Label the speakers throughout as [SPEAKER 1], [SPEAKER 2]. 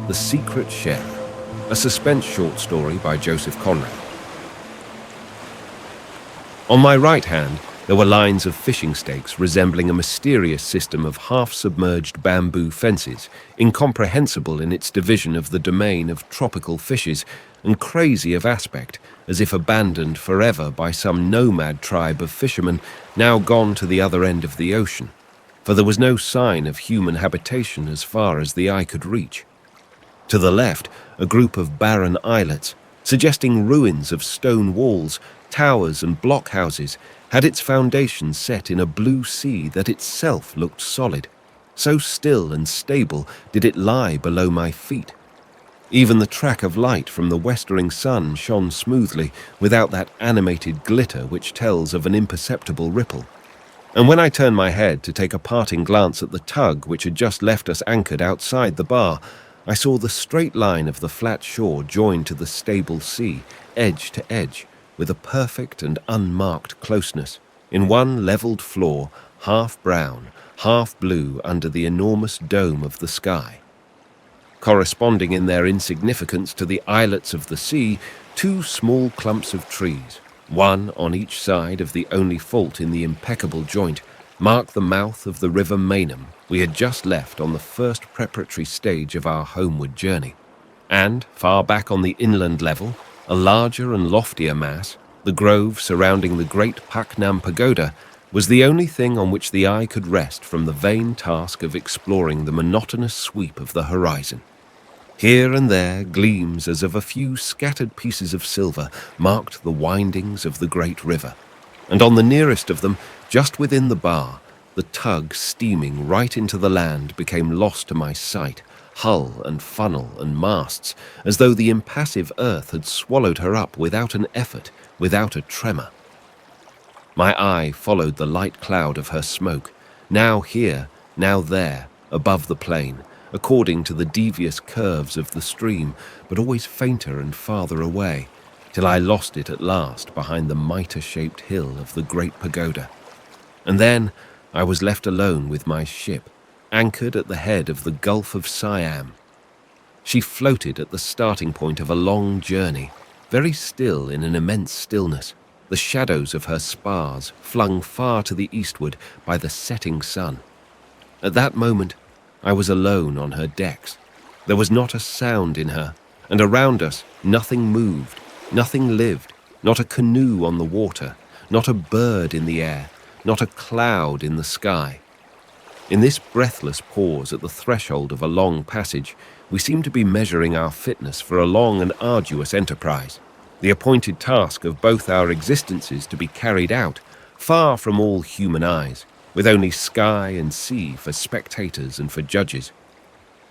[SPEAKER 1] The Secret Sharer, a suspense short story by Joseph Conrad. On my right hand, there were lines of fishing stakes resembling a mysterious system of half-submerged bamboo fences, incomprehensible in its division of the domain of tropical fishes, and crazy of aspect, as if abandoned forever by some nomad tribe of fishermen now gone to the other end of the ocean, for there was no sign of human habitation as far as the eye could reach. To the left, a group of barren islets, suggesting ruins of stone walls, towers and blockhouses, had its foundations set in a blue sea that itself looked solid. So still and stable did it lie below my feet. Even the track of light from the westering sun shone smoothly, without that animated glitter which tells of an imperceptible ripple. And when I turned my head to take a parting glance at the tug which had just left us anchored outside the bar, I saw the straight line of the flat shore joined to the stable sea, edge to edge, with a perfect and unmarked closeness, in one levelled floor, half brown, half blue under the enormous dome of the sky. Corresponding in their insignificance to the islets of the sea, two small clumps of trees, one on each side of the only fault in the impeccable joint, mark the mouth of the river Mainam we had just left on the first preparatory stage of our homeward journey. And, far back on the inland level, a larger and loftier mass, the grove surrounding the great Paknam Pagoda, was the only thing on which the eye could rest from the vain task of exploring the monotonous sweep of the horizon. Here and there, gleams as of a few scattered pieces of silver marked the windings of the great river, and on the nearest of them, just within the bar, the tug steaming right into the land became lost to my sight, hull and funnel and masts, as though the impassive earth had swallowed her up without an effort, without a tremor. My eye followed the light cloud of her smoke, now here, now there, above the plain, according to the devious curves of the stream, but always fainter and farther away, till I lost it at last behind the mitre-shaped hill of the great pagoda. And then I was left alone with my ship, anchored at the head of the Gulf of Siam. She floated at the starting point of a long journey, very still in an immense stillness, the shadows of her spars flung far to the eastward by the setting sun. At that moment, I was alone on her decks. There was not a sound in her, and around us nothing moved, nothing lived, not a canoe on the water, not a bird in the air, not a cloud in the sky. In this breathless pause at the threshold of a long passage, we seemed to be measuring our fitness for a long and arduous enterprise, the appointed task of both our existences to be carried out, far from all human eyes, with only sky and sea for spectators and for judges.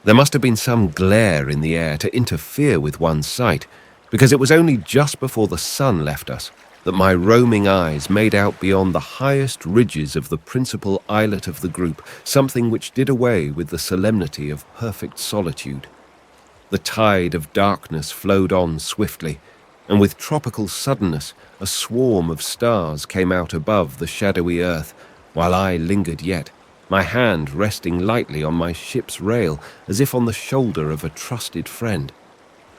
[SPEAKER 1] There must have been some glare in the air to interfere with one's sight, because it was only just before the sun left us that my roaming eyes made out beyond the highest ridges of the principal islet of the group something which did away with the solemnity of perfect solitude. The tide of darkness flowed on swiftly, and with tropical suddenness a swarm of stars came out above the shadowy earth, while I lingered yet, my hand resting lightly on my ship's rail as if on the shoulder of a trusted friend.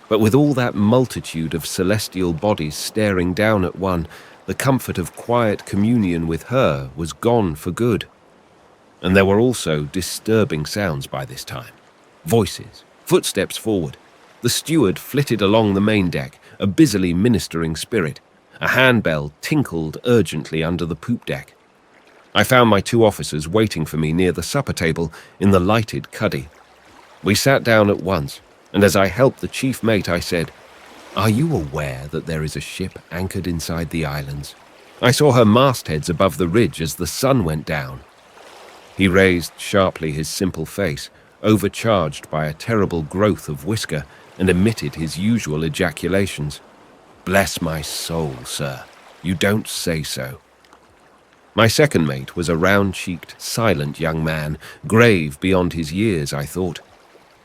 [SPEAKER 1] But with all that multitude of celestial bodies staring down at one, the comfort of quiet communion with her was gone for good. And there were also disturbing sounds by this time. Voices, footsteps forward. The steward flitted along the main deck, a busily ministering spirit. A handbell tinkled urgently under the poop deck. I found my two officers waiting for me near the supper table in the lighted cuddy. We sat down at once, and as I helped the chief mate, I said, "Are you aware that there is a ship anchored inside the islands? I saw her mastheads above the ridge as the sun went down." He raised sharply his simple face, overcharged by a terrible growth of whisker, and emitted his usual ejaculations. "Bless my soul, sir, you don't say so." My second mate was a round-cheeked, silent young man, grave beyond his years, I thought.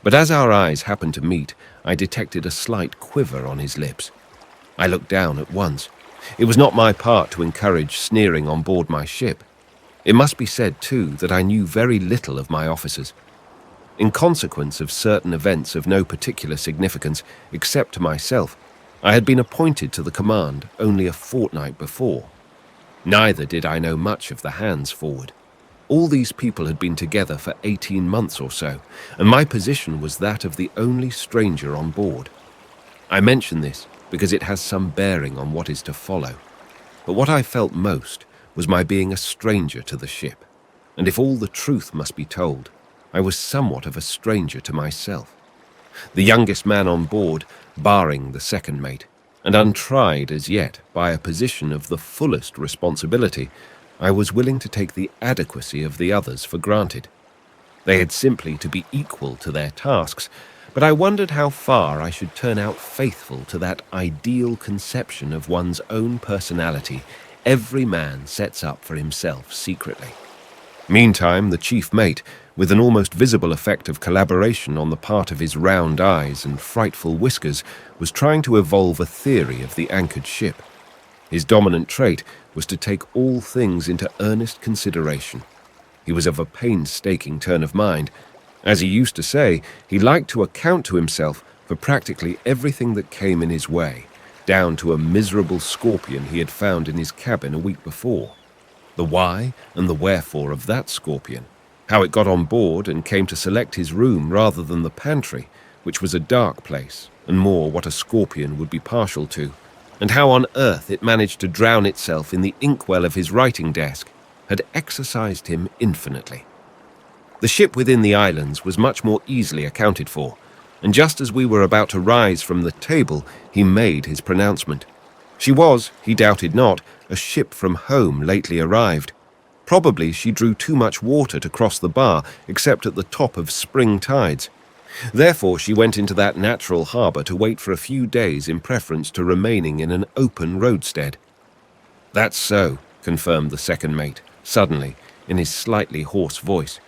[SPEAKER 1] But as our eyes happened to meet, I detected a slight quiver on his lips. I looked down at once. It was not my part to encourage sneering on board my ship. It must be said, too, that I knew very little of my officers. In consequence of certain events of no particular significance, except to myself, I had been appointed to the command only a fortnight before. Neither did I know much of the hands forward. All these people had been together for 18 months or so, and my position was that of the only stranger on board. I mention this because it has some bearing on what is to follow. But what I felt most was my being a stranger to the ship, and if all the truth must be told, I was somewhat of a stranger to myself. The youngest man on board, barring the second mate, and untried as yet by a position of the fullest responsibility, I was willing to take the adequacy of the others for granted. They had simply to be equal to their tasks, but I wondered how far I should turn out faithful to that ideal conception of one's own personality every man sets up for himself secretly. Meantime, the chief mate, with an almost visible effect of collaboration on the part of his round eyes and frightful whiskers, was trying to evolve a theory of the anchored ship. His dominant trait was to take all things into earnest consideration. He was of a painstaking turn of mind. As he used to say, he liked to account to himself for practically everything that came in his way, down to a miserable scorpion he had found in his cabin a week before. The why and the wherefore of that scorpion, how it got on board and came to select his room rather than the pantry, which was a dark place and more what a scorpion would be partial to, and how on earth it managed to drown itself in the inkwell of his writing desk, had exercised him infinitely. The ship within the islands was much more easily accounted for, and just as we were about to rise from the table, he made his pronouncement. She was, he doubted not, a ship from home lately arrived. Probably she drew too much water to cross the bar, except at the top of spring tides. Therefore she went into that natural harbour to wait for a few days in preference to remaining in an open roadstead. "That's so," confirmed the second mate, suddenly, in his slightly hoarse voice.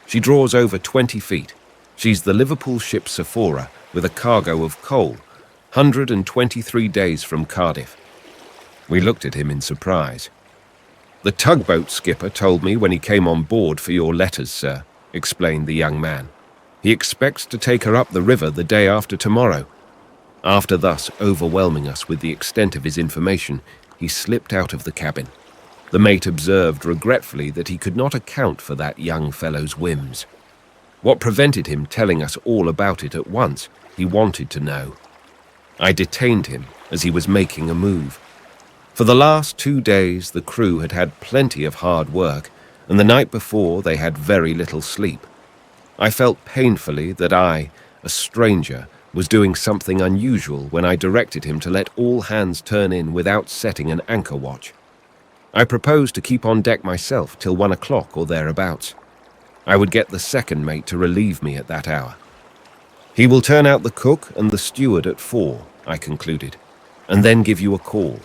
[SPEAKER 1] "She draws over 20 feet. She's the Liverpool ship Sephora with a cargo of coal, 123 days from Cardiff." We looked at him in surprise. "The tugboat skipper told me when he came on board for your letters, sir," explained the young man. "He expects to take her up the river the day after tomorrow." After thus overwhelming us with the extent of his information, he slipped out of the cabin. The mate observed regretfully that he could not account for that young fellow's whims. What prevented him telling us all about it at once, he wanted to know. I detained him as he was making a move. For the last 2 days the crew had had plenty of hard work, and the night before they had very little sleep. I felt painfully that I, a stranger, was doing something unusual when I directed him to let all hands turn in without setting an anchor watch. I proposed to keep on deck myself till 1 o'clock or thereabouts. I would get the second mate to relieve me at that hour. "He will turn out the cook and the steward at 4, I concluded, "and then give you a call.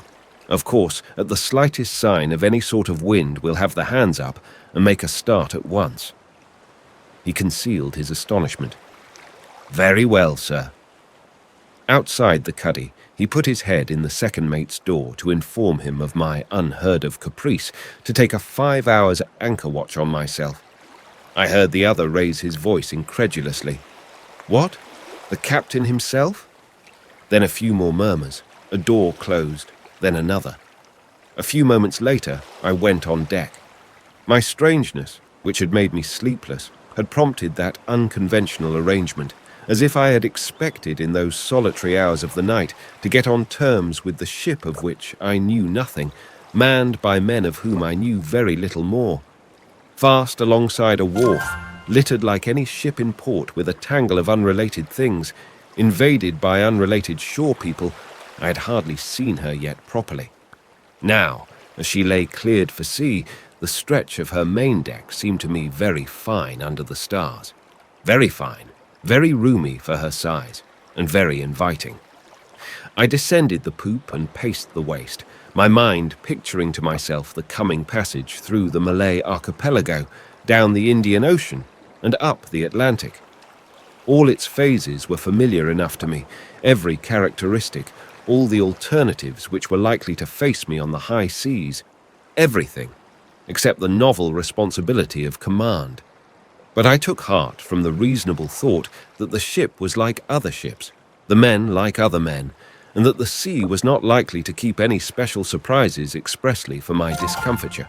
[SPEAKER 1] Of course, at the slightest sign of any sort of wind, we'll have the hands up and make a start at once." He concealed his astonishment. "Very well, sir." Outside the cuddy, he put his head in the second mate's door to inform him of my unheard-of caprice to take a 5 hours anchor watch on myself. I heard the other raise his voice incredulously. "What? The captain himself?" Then a few more murmurs, a door closed, then another. A few moments later, I went on deck. My strangeness, which had made me sleepless, had prompted that unconventional arrangement, as if I had expected in those solitary hours of the night to get on terms with the ship of which I knew nothing, manned by men of whom I knew very little more. Fast alongside a wharf, littered like any ship in port with a tangle of unrelated things, invaded by unrelated shore people, I had hardly seen her yet properly. Now, as she lay cleared for sea, the stretch of her main deck seemed to me very fine under the stars. Very fine, very roomy for her size, and very inviting. I descended the poop and paced the waist, my mind picturing to myself the coming passage through the Malay archipelago, down the Indian Ocean, and up the Atlantic. All its phases were familiar enough to me, every characteristic, all the alternatives which were likely to face me on the high seas, everything, except the novel responsibility of command. But I took heart from the reasonable thought that the ship was like other ships, the men like other men, and that the sea was not likely to keep any special surprises expressly for my discomfiture.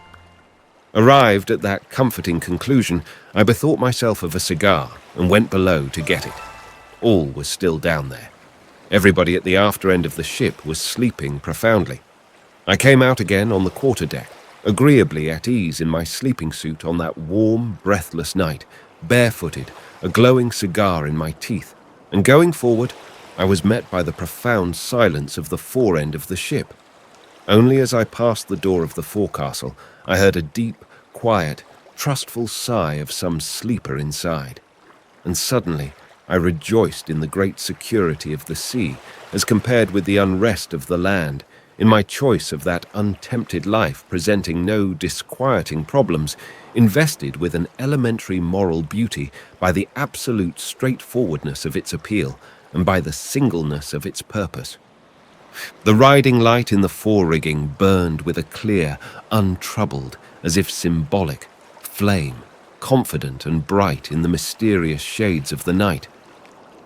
[SPEAKER 1] Arrived at that comforting conclusion, I bethought myself of a cigar and went below to get it. All was still down there. Everybody at the after end of the ship was sleeping profoundly. I came out again on the quarterdeck, agreeably at ease in my sleeping suit on that warm, breathless night, barefooted, a glowing cigar in my teeth, and going forward, I was met by the profound silence of the fore end of the ship. Only as I passed the door of the forecastle, I heard a deep, quiet, trustful sigh of some sleeper inside. And suddenly, I rejoiced in the great security of the sea as compared with the unrest of the land, in my choice of that untempted life presenting no disquieting problems, invested with an elementary moral beauty by the absolute straightforwardness of its appeal and by the singleness of its purpose. The riding light in the fore-rigging burned with a clear, untroubled, as if symbolic, flame, confident and bright in the mysterious shades of the night.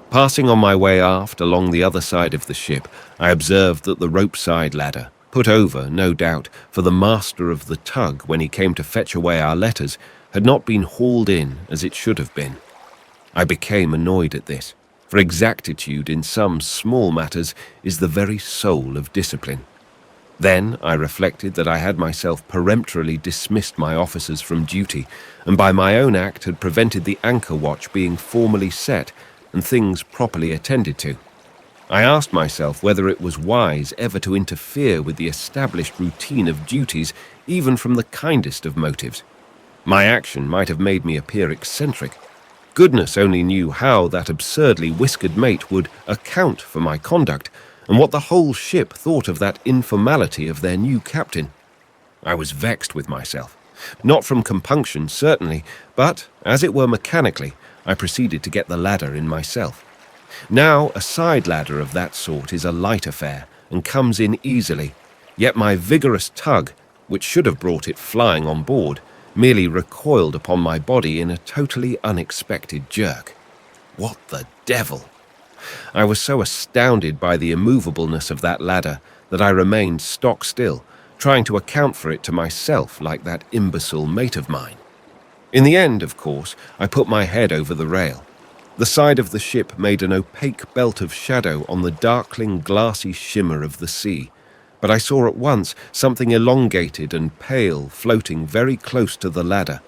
[SPEAKER 1] Passing on my way aft along the other side of the ship, I observed that the rope-side ladder, put over, no doubt, for the master of the tug when he came to fetch away our letters, had not been hauled in as it should have been. I became annoyed at this, for exactitude in some small matters is the very soul of discipline. Then I reflected that I had myself peremptorily dismissed my officers from duty, and by my own act had prevented the anchor watch being formally set and things properly attended to. I asked myself whether it was wise ever to interfere with the established routine of duties, even from the kindest of motives. My action might have made me appear eccentric. Goodness only knew how that absurdly whiskered mate would account for my conduct, and what the whole ship thought of that informality of their new captain. I was vexed with myself, not from compunction, certainly, but, as it were mechanically, I proceeded to get the ladder in myself. Now, a side ladder of that sort is a light affair, and comes in easily, yet my vigorous tug, which should have brought it flying on board, merely recoiled upon my body in a totally unexpected jerk. What the devil! I was so astounded by the immovableness of that ladder that I remained stock still, trying to account for it to myself like that imbecile mate of mine. In the end, of course, I put my head over the rail. The side of the ship made an opaque belt of shadow on the darkling, glassy shimmer of the sea, but I saw at once something elongated and pale floating very close to the ladder.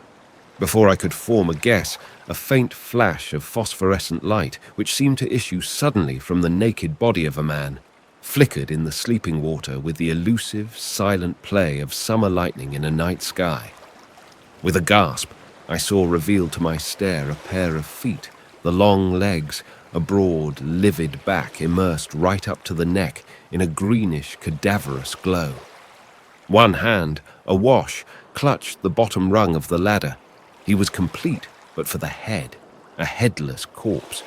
[SPEAKER 1] Before I could form a guess, a faint flash of phosphorescent light, which seemed to issue suddenly from the naked body of a man, flickered in the sleeping water with the elusive, silent play of summer lightning in a night sky. With a gasp, I saw revealed to my stare a pair of feet, the long legs, a broad, livid back immersed right up to the neck in a greenish, cadaverous glow. One hand, awash, clutched the bottom rung of the ladder. He was complete, but for the head, a headless corpse.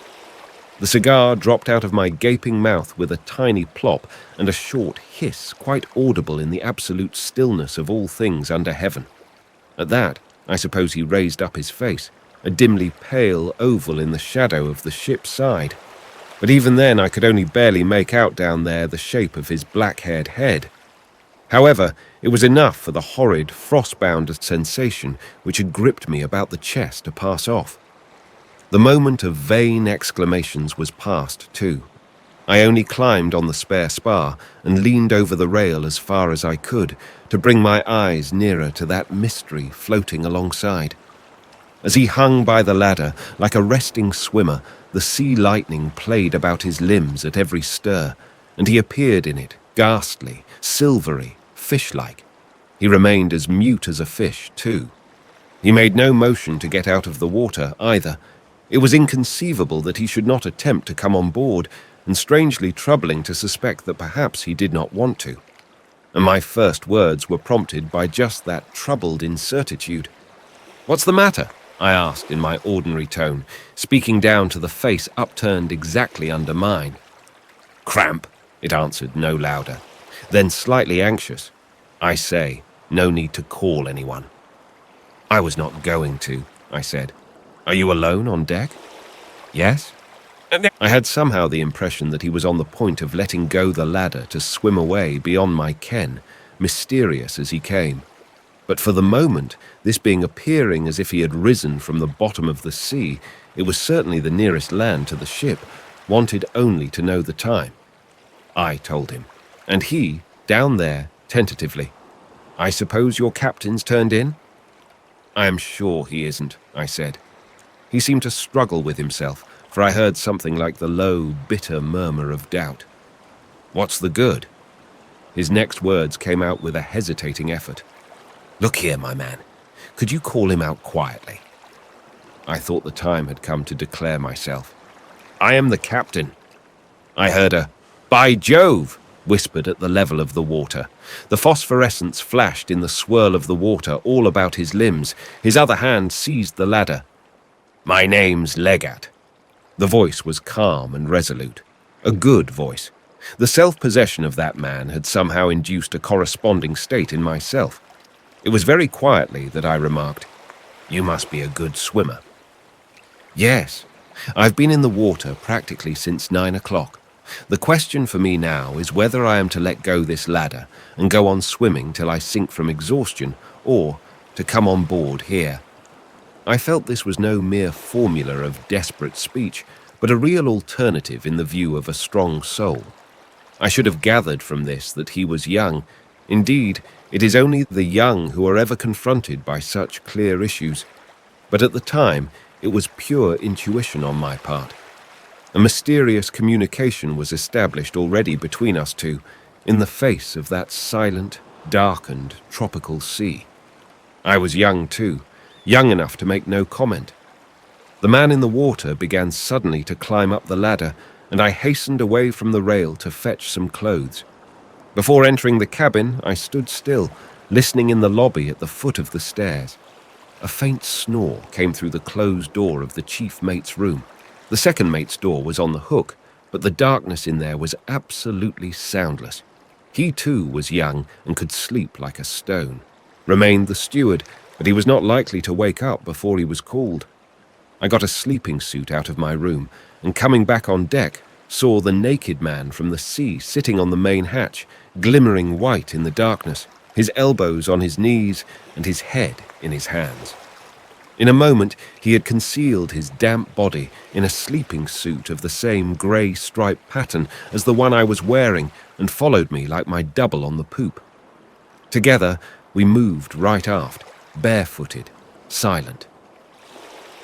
[SPEAKER 1] The cigar dropped out of my gaping mouth with a tiny plop and a short hiss quite audible in the absolute stillness of all things under heaven. At that, I suppose he raised up his face, a dimly pale oval in the shadow of the ship's side. But even then I could only barely make out down there the shape of his black-haired head. However, it was enough for the horrid, frost-bound sensation which had gripped me about the chest to pass off. The moment of vain exclamations was past, too. I only climbed on the spare spar and leaned over the rail as far as I could to bring my eyes nearer to that mystery floating alongside. As he hung by the ladder, like a resting swimmer, the sea lightning played about his limbs at every stir, and he appeared in it, ghastly, silvery, fish-like. He remained as mute as a fish, too. He made no motion to get out of the water, either. It was inconceivable that he should not attempt to come on board, and strangely troubling to suspect that perhaps he did not want to. And my first words were prompted by just that troubled incertitude. "What's the matter?" I asked in my ordinary tone, speaking down to the face upturned exactly under mine. "Cramp," it answered no louder. Then slightly anxious, "I say, no need to call anyone." "I was not going to," I said. Are you alone on deck? Yes. I had somehow the impression that he was on the point of letting go the ladder to swim away beyond my ken, mysterious as he came. But for the moment, this being appearing as if he had risen from the bottom of the sea, it was certainly the nearest land to the ship, wanted only to know the time. I told him, and he, down there, tentatively. I suppose your captain's turned in? I am sure he isn't, I said. He seemed to struggle with himself, for I heard something like the low, bitter murmur of doubt. What's the good? His next words came out with a hesitating effort. Look here, my man. Could you call him out quietly? I thought the time had come to declare myself. I am the captain. I heard a, "By Jove!" whispered at the level of the water. The phosphorescence flashed in the swirl of the water all about his limbs. His other hand seized the ladder. My name's Legat. The voice was calm and resolute. A good voice. The self-possession of that man had somehow induced a corresponding state in myself. It was very quietly that I remarked, "You must be a good swimmer." Yes, I've been in the water practically since 9 o'clock. The question for me now is whether I am to let go this ladder and go on swimming till I sink from exhaustion, or to come on board here. I felt this was no mere formula of desperate speech, but a real alternative in the view of a strong soul. I should have gathered from this that he was young. Indeed, it is only the young who are ever confronted by such clear issues. But at the time, it was pure intuition on my part. A mysterious communication was established already between us two, in the face of that silent, darkened, tropical sea. I was young too, young enough to make no comment. The man in the water began suddenly to climb up the ladder, and I hastened away from the rail to fetch some clothes. Before entering the cabin, I stood still, listening in the lobby at the foot of the stairs. A faint snore came through the closed door of the chief mate's room. The second mate's door was on the hook, but the darkness in there was absolutely soundless. He too was young and could sleep like a stone. Remained the steward, but he was not likely to wake up before he was called. I got a sleeping suit out of my room, and coming back on deck, saw the naked man from the sea sitting on the main hatch, glimmering white in the darkness, his elbows on his knees and his head in his hands. In a moment, he had concealed his damp body in a sleeping suit of the same grey striped pattern as the one I was wearing, and followed me like my double on the poop. Together, we moved right aft, barefooted, silent.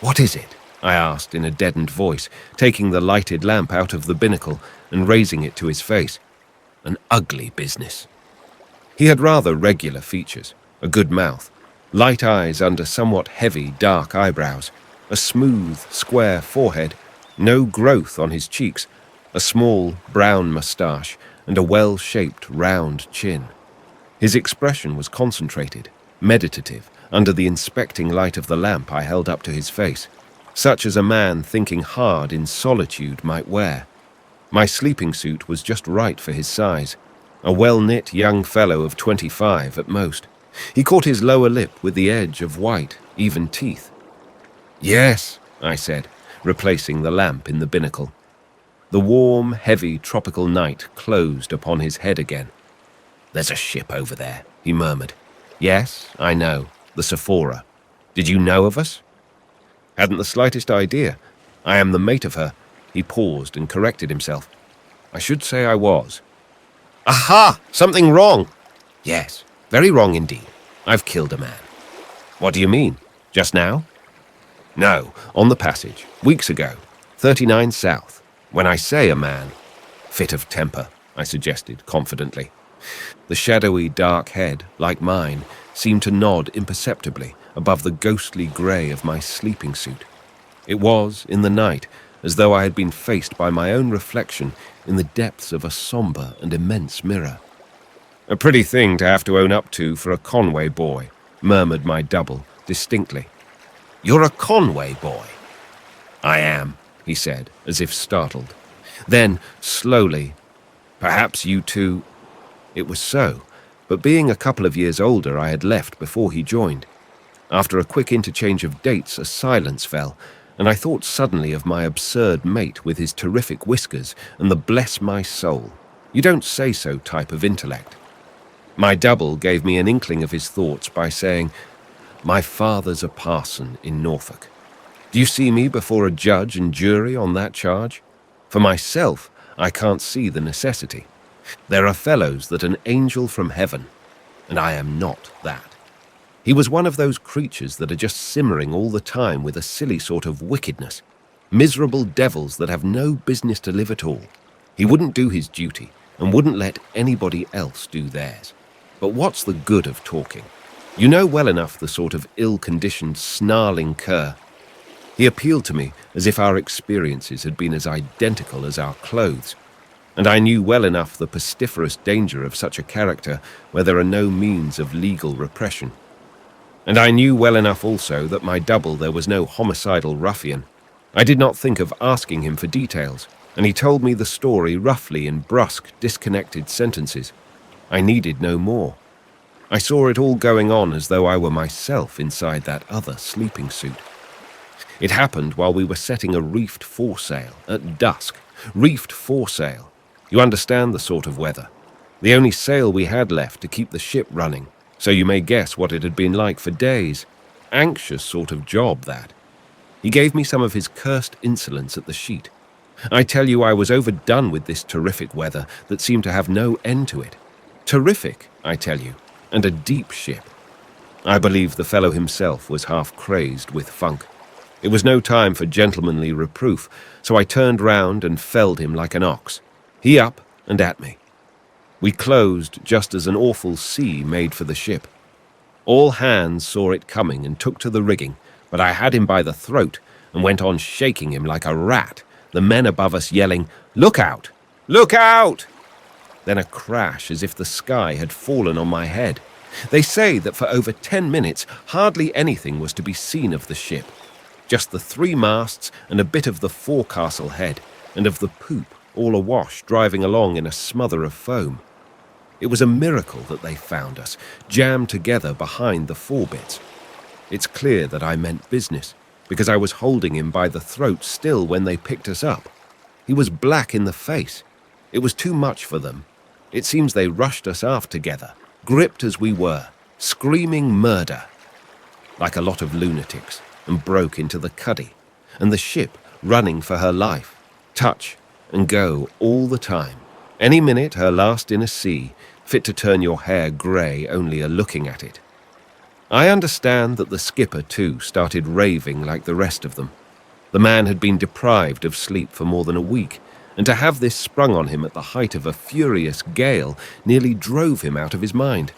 [SPEAKER 1] "What is it?" I asked in a deadened voice, taking the lighted lamp out of the binnacle and raising it to his face. "An ugly business." He had rather regular features, a good mouth, light eyes under somewhat heavy, dark eyebrows, a smooth, square forehead, no growth on his cheeks, a small, brown moustache, and a well-shaped, round chin. His expression was concentrated, meditative, under the inspecting light of the lamp I held up to his face, such as a man thinking hard in solitude might wear. My sleeping suit was just right for his size, a well-knit young fellow of 25 at most. He caught his lower lip with the edge of white, even teeth. "Yes," I said, replacing the lamp in the binnacle. The warm, heavy tropical night closed upon his head again. "There's a ship over there," he murmured. "Yes, I know, the Sephora. Did you know of us?" "Hadn't the slightest idea. I am the mate of her." He paused and corrected himself. "I should say I was." "Aha! Something wrong!" "Yes, very wrong indeed. I've killed a man." "What do you mean? Just now?" "No, on the passage, weeks ago, 39 south. When I say a man..." "Fit of temper," I suggested confidently. The shadowy dark head, like mine, seemed to nod imperceptibly above the ghostly grey of my sleeping suit. It was, in the night, as though I had been faced by my own reflection in the depths of a sombre and immense mirror. "A pretty thing to have to own up to for a Conway boy," murmured my double, distinctly. "You're a Conway boy?" "I am," he said, as if startled. Then, slowly, "Perhaps you two..." It was so, but being a couple of years older, I had left before he joined. After a quick interchange of dates, a silence fell, and I thought suddenly of my absurd mate with his terrific whiskers and the bless my soul, you don't say so type of intellect. My double gave me an inkling of his thoughts by saying, "My father's a parson in Norfolk. Do you see me before a judge and jury on that charge? For myself, I can't see the necessity. There are fellows that an angel from heaven, and I am not that." He was one of those creatures that are just simmering all the time with a silly sort of wickedness. Miserable devils that have no business to live at all. He wouldn't do his duty and wouldn't let anybody else do theirs. But what's the good of talking? You know well enough the sort of ill-conditioned, snarling cur. He appealed to me as if our experiences had been as identical as our clothes, and I knew well enough the pestiferous danger of such a character where there are no means of legal repression. And I knew well enough also that my double there was no homicidal ruffian. I did not think of asking him for details, and he told me the story roughly in brusque, disconnected sentences. I needed no more. I saw it all going on as though I were myself inside that other sleeping suit. It happened while we were setting a reefed foresail at dusk. Reefed foresail. You understand the sort of weather. The only sail we had left to keep the ship running, so you may guess what it had been like for days. Anxious sort of job, that. He gave me some of his cursed insolence at the sheet. I tell you, I was overdone with this terrific weather that seemed to have no end to it. Terrific, I tell you, and a deep ship. I believe the fellow himself was half crazed with funk. It was no time for gentlemanly reproof, so I turned round and felled him like an ox. He up and at me. We closed just as an awful sea made for the ship. All hands saw it coming and took to the rigging, but I had him by the throat and went on shaking him like a rat, the men above us yelling, "Look out! Look out!" Then a crash as if the sky had fallen on my head. They say that for over 10 minutes hardly anything was to be seen of the ship. Just the 3 masts and a bit of the forecastle head, and of the poop all awash driving along in a smother of foam. It was a miracle that they found us, jammed together behind the forebits. It's clear that I meant business, because I was holding him by the throat still when they picked us up. He was black in the face. It was too much for them. It seems they rushed us aft together, gripped as we were, screaming murder, like a lot of lunatics, and broke into the cuddy, and the ship running for her life, touch and go all the time. Any minute her last in a sea, fit to turn your hair grey only a looking at it. I understand that the skipper, too, started raving like the rest of them. The man had been deprived of sleep for more than a week, and to have this sprung on him at the height of a furious gale nearly drove him out of his mind.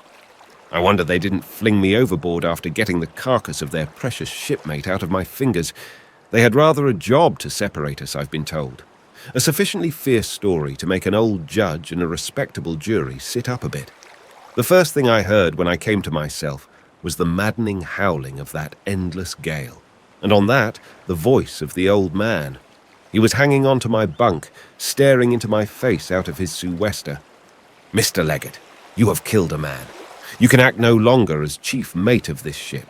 [SPEAKER 1] I wonder they didn't fling me overboard after getting the carcass of their precious shipmate out of my fingers. They had rather a job to separate us, I've been told. A sufficiently fierce story to make an old judge and a respectable jury sit up a bit. The first thing I heard when I came to myself was the maddening howling of that endless gale, and on that, the voice of the old man. He was hanging on to my bunk, staring into my face out of his sou'wester. "Mr. Leggett, you have killed a man. You can act no longer as chief mate of this ship."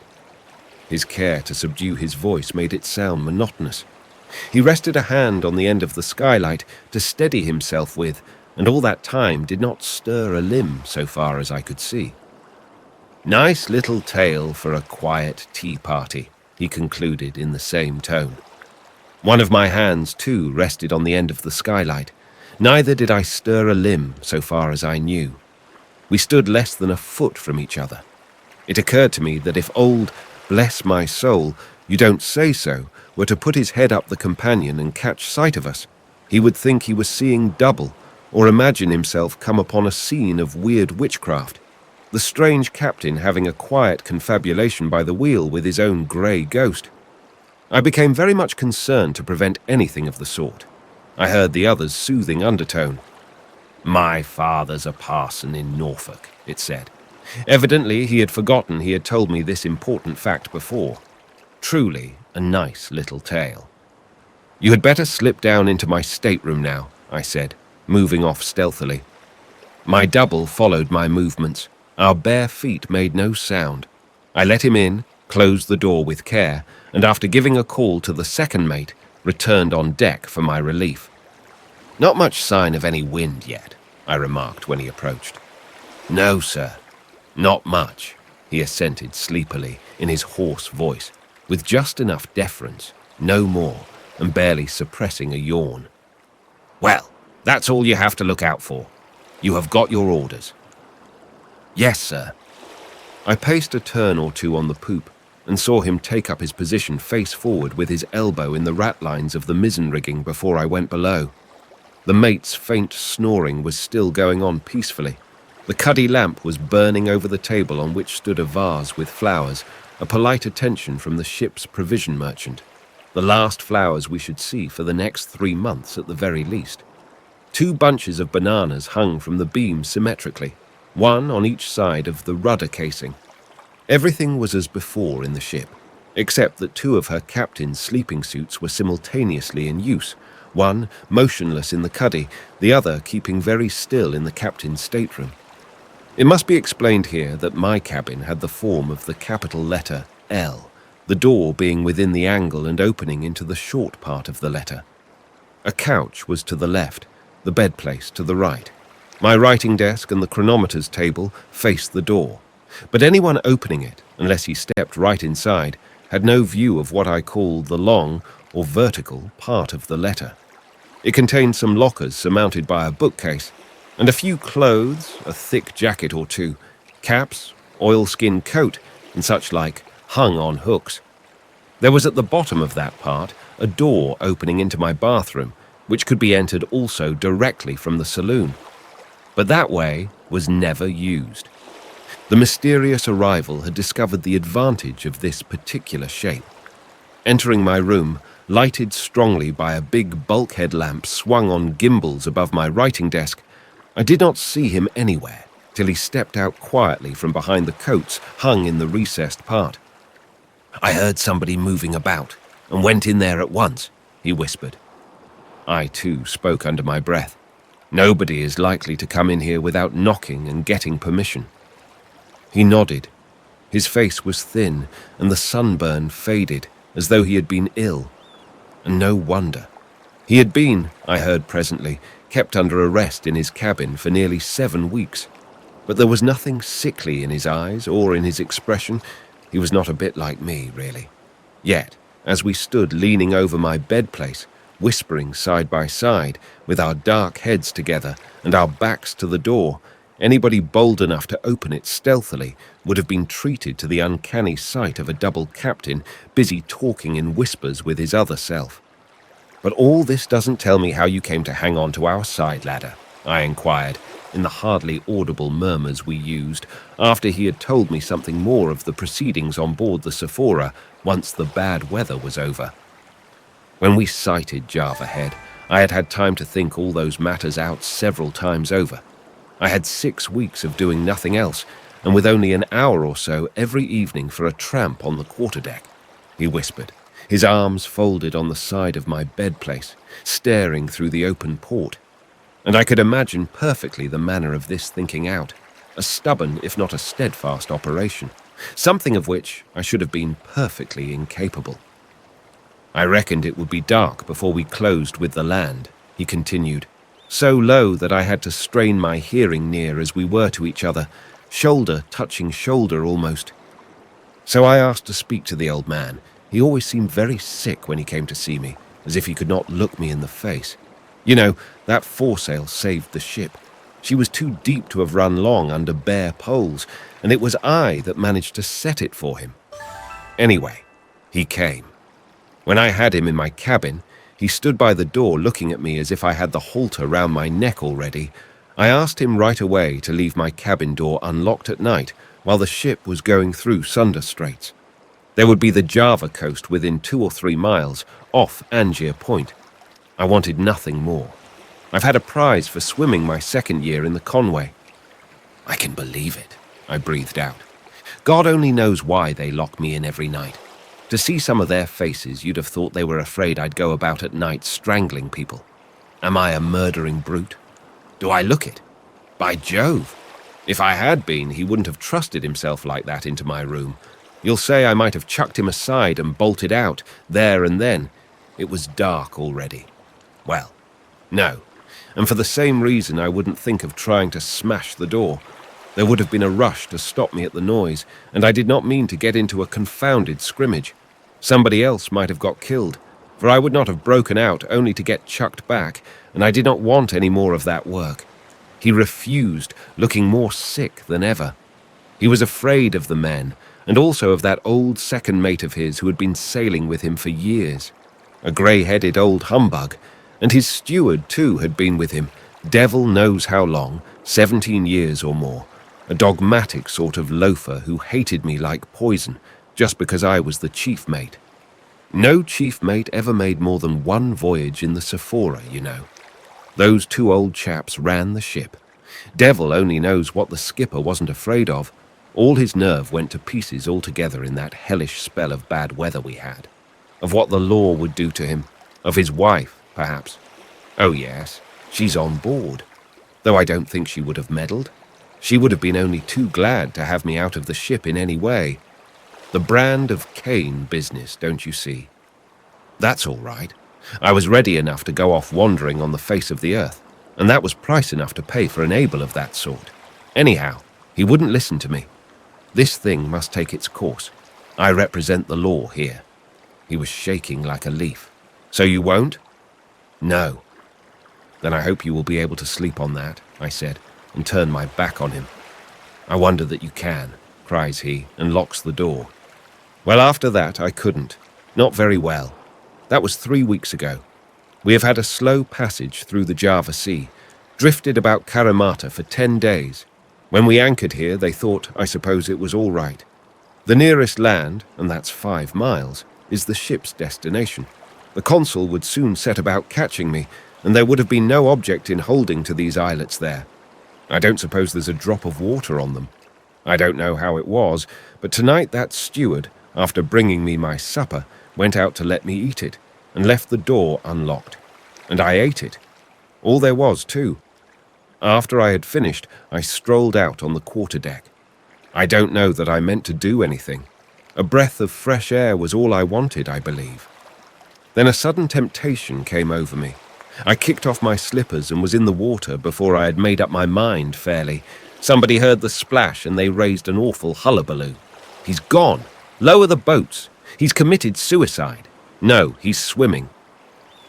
[SPEAKER 1] His care to subdue his voice made it sound monotonous. He rested a hand on the end of the skylight to steady himself with, and all that time did not stir a limb so far as I could see. "Nice little tale for a quiet tea party," he concluded in the same tone. One of my hands, too, rested on the end of the skylight. Neither did I stir a limb so far as I knew. We stood less than a foot from each other. It occurred to me that if old, bless my soul, you don't say so, were to put his head up the companion and catch sight of us, he would think he was seeing double, or imagine himself come upon a scene of weird witchcraft, the strange captain having a quiet confabulation by the wheel with his own grey ghost. I became very much concerned to prevent anything of the sort. I heard the other's soothing undertone. "My father's a parson in Norfolk," it said. Evidently he had forgotten he had told me this important fact before. Truly a nice little tale. "You had better slip down into my stateroom now," I said, moving off stealthily. My double followed my movements. Our bare feet made no sound. I let him in, closed the door with care, and after giving a call to the second mate, returned on deck for my relief. "Not much sign of any wind yet," I remarked when he approached. "No, sir, not much," he assented sleepily in his hoarse voice, with just enough deference, no more, and barely suppressing a yawn. "Well, that's all you have to look out for. You have got your orders." "Yes, sir." I paced a turn or two on the poop and saw him take up his position face forward with his elbow in the ratlines of the mizzen rigging before I went below. The mate's faint snoring was still going on peacefully. The cuddy lamp was burning over the table on which stood a vase with flowers, a polite attention from the ship's provision merchant. The last flowers we should see for the next 3 months at the very least. 2 bunches of bananas hung from the beam symmetrically, one on each side of the rudder casing. Everything was as before in the ship, except that 2 of her captain's sleeping suits were simultaneously in use, one motionless in the cuddy, the other keeping very still in the captain's stateroom. It must be explained here that my cabin had the form of the capital letter L, the door being within the angle and opening into the short part of the letter. A couch was to the left, the bedplace to the right. My writing desk and the chronometer's table faced the door, but anyone opening it, unless he stepped right inside, had no view of what I call the long or vertical part of the letter. It contained some lockers surmounted by a bookcase, and a few clothes, a thick jacket or 2, caps, oilskin coat, and such like, hung on hooks. There was at the bottom of that part a door opening into my bathroom, which could be entered also directly from the saloon. But that way was never used. The mysterious arrival had discovered the advantage of this particular shape. Entering my room, lighted strongly by a big bulkhead lamp swung on gimbals above my writing desk, I did not see him anywhere till he stepped out quietly from behind the coats hung in the recessed part. "I heard somebody moving about and went in there at once," he whispered. I, too, spoke under my breath. Nobody is likely to come in here without knocking and getting permission. He nodded. His face was thin and the sunburn faded, as though he had been ill. And no wonder. He had been, I heard presently, kept under arrest in his cabin for nearly 7 weeks. But there was nothing sickly in his eyes or in his expression. He was not a bit like me, really. Yet, as we stood leaning over my bedplace, whispering side by side, with our dark heads together and our backs to the door, anybody bold enough to open it stealthily would have been treated to the uncanny sight of a double captain busy talking in whispers with his other self. "But all this doesn't tell me how you came to hang on to our side ladder," I inquired, in the hardly audible murmurs we used, after he had told me something more of the proceedings on board the Sephora once the bad weather was over. When we sighted Java Head, I had had time to think all those matters out several times over. I had 6 weeks of doing nothing else, and with only an hour or so every evening for a tramp on the quarterdeck, he whispered, his arms folded on the side of my bedplace, staring through the open port. And I could imagine perfectly the manner of this thinking out, a stubborn if not a steadfast operation, something of which I should have been perfectly incapable. "I reckoned it would be dark before we closed with the land," he continued, so low that I had to strain my hearing near as we were to each other, shoulder touching shoulder almost. So I asked to speak to the old man. He always seemed very sick when he came to see me, as if he could not look me in the face. You know, that foresail saved the ship. She was too deep to have run long under bare poles, and it was I that managed to set it for him. Anyway, he came. When I had him in my cabin, he stood by the door looking at me as if I had the halter round my neck already. I asked him right away to leave my cabin door unlocked at night while the ship was going through Sunder Straits. There would be the Java coast within 2 or 3 miles, off Angier Point. I wanted nothing more. I've had a prize for swimming my 2nd year in the Conway. "I can believe it," I breathed out. "God only knows why they lock me in every night. To see some of their faces, you'd have thought they were afraid I'd go about at night strangling people. Am I a murdering brute? Do I look it? By Jove! If I had been, he wouldn't have trusted himself like that into my room. You'll say I might have chucked him aside and bolted out, there and then. It was dark already. Well, no. And for the same reason, I wouldn't think of trying to smash the door. There would have been a rush to stop me at the noise, and I did not mean to get into a confounded scrimmage. Somebody else might have got killed, for I would not have broken out only to get chucked back, and I did not want any more of that work. He refused, looking more sick than ever. He was afraid of the men, and also of that old second mate of his who had been sailing with him for years. A grey-headed old humbug, and his steward too had been with him, devil knows how long, 17 years or more, a dogmatic sort of loafer who hated me like poison, just because I was the chief mate. No chief mate ever made more than one voyage in the Sephora, you know. Those two old chaps ran the ship. Devil only knows what the skipper wasn't afraid of. All his nerve went to pieces altogether in that hellish spell of bad weather we had. Of what the law would do to him. Of his wife, perhaps. Oh yes, she's on board. Though I don't think she would have meddled. She would have been only too glad to have me out of the ship in any way. The brand of Cain business, don't you see? That's all right. I was ready enough to go off wandering on the face of the earth, and that was price enough to pay for an Abel of that sort. Anyhow, he wouldn't listen to me. This thing must take its course. I represent the law here. He was shaking like a leaf. So you won't? No. Then I hope you will be able to sleep on that, I said, and turned my back on him. I wonder that you can, cries he, and locks the door. Well, after that, I couldn't. Not very well. That was 3 weeks ago. We have had a slow passage through the Java Sea, drifted about Karamata for 10 days. When we anchored here, they thought, I suppose, it was all right. The nearest land, and that's 5 miles, is the ship's destination. The consul would soon set about catching me, and there would have been no object in holding to these islets there. I don't suppose there's a drop of water on them. I don't know how it was, but tonight that steward, after bringing me my supper, went out to let me eat it, and left the door unlocked. And I ate it. All there was, too. After I had finished, I strolled out on the quarterdeck. I don't know that I meant to do anything. A breath of fresh air was all I wanted, I believe. Then a sudden temptation came over me. I kicked off my slippers and was in the water before I had made up my mind fairly. Somebody heard the splash and they raised an awful hullabaloo. He's gone! Lower the boats! He's committed suicide! No, he's swimming.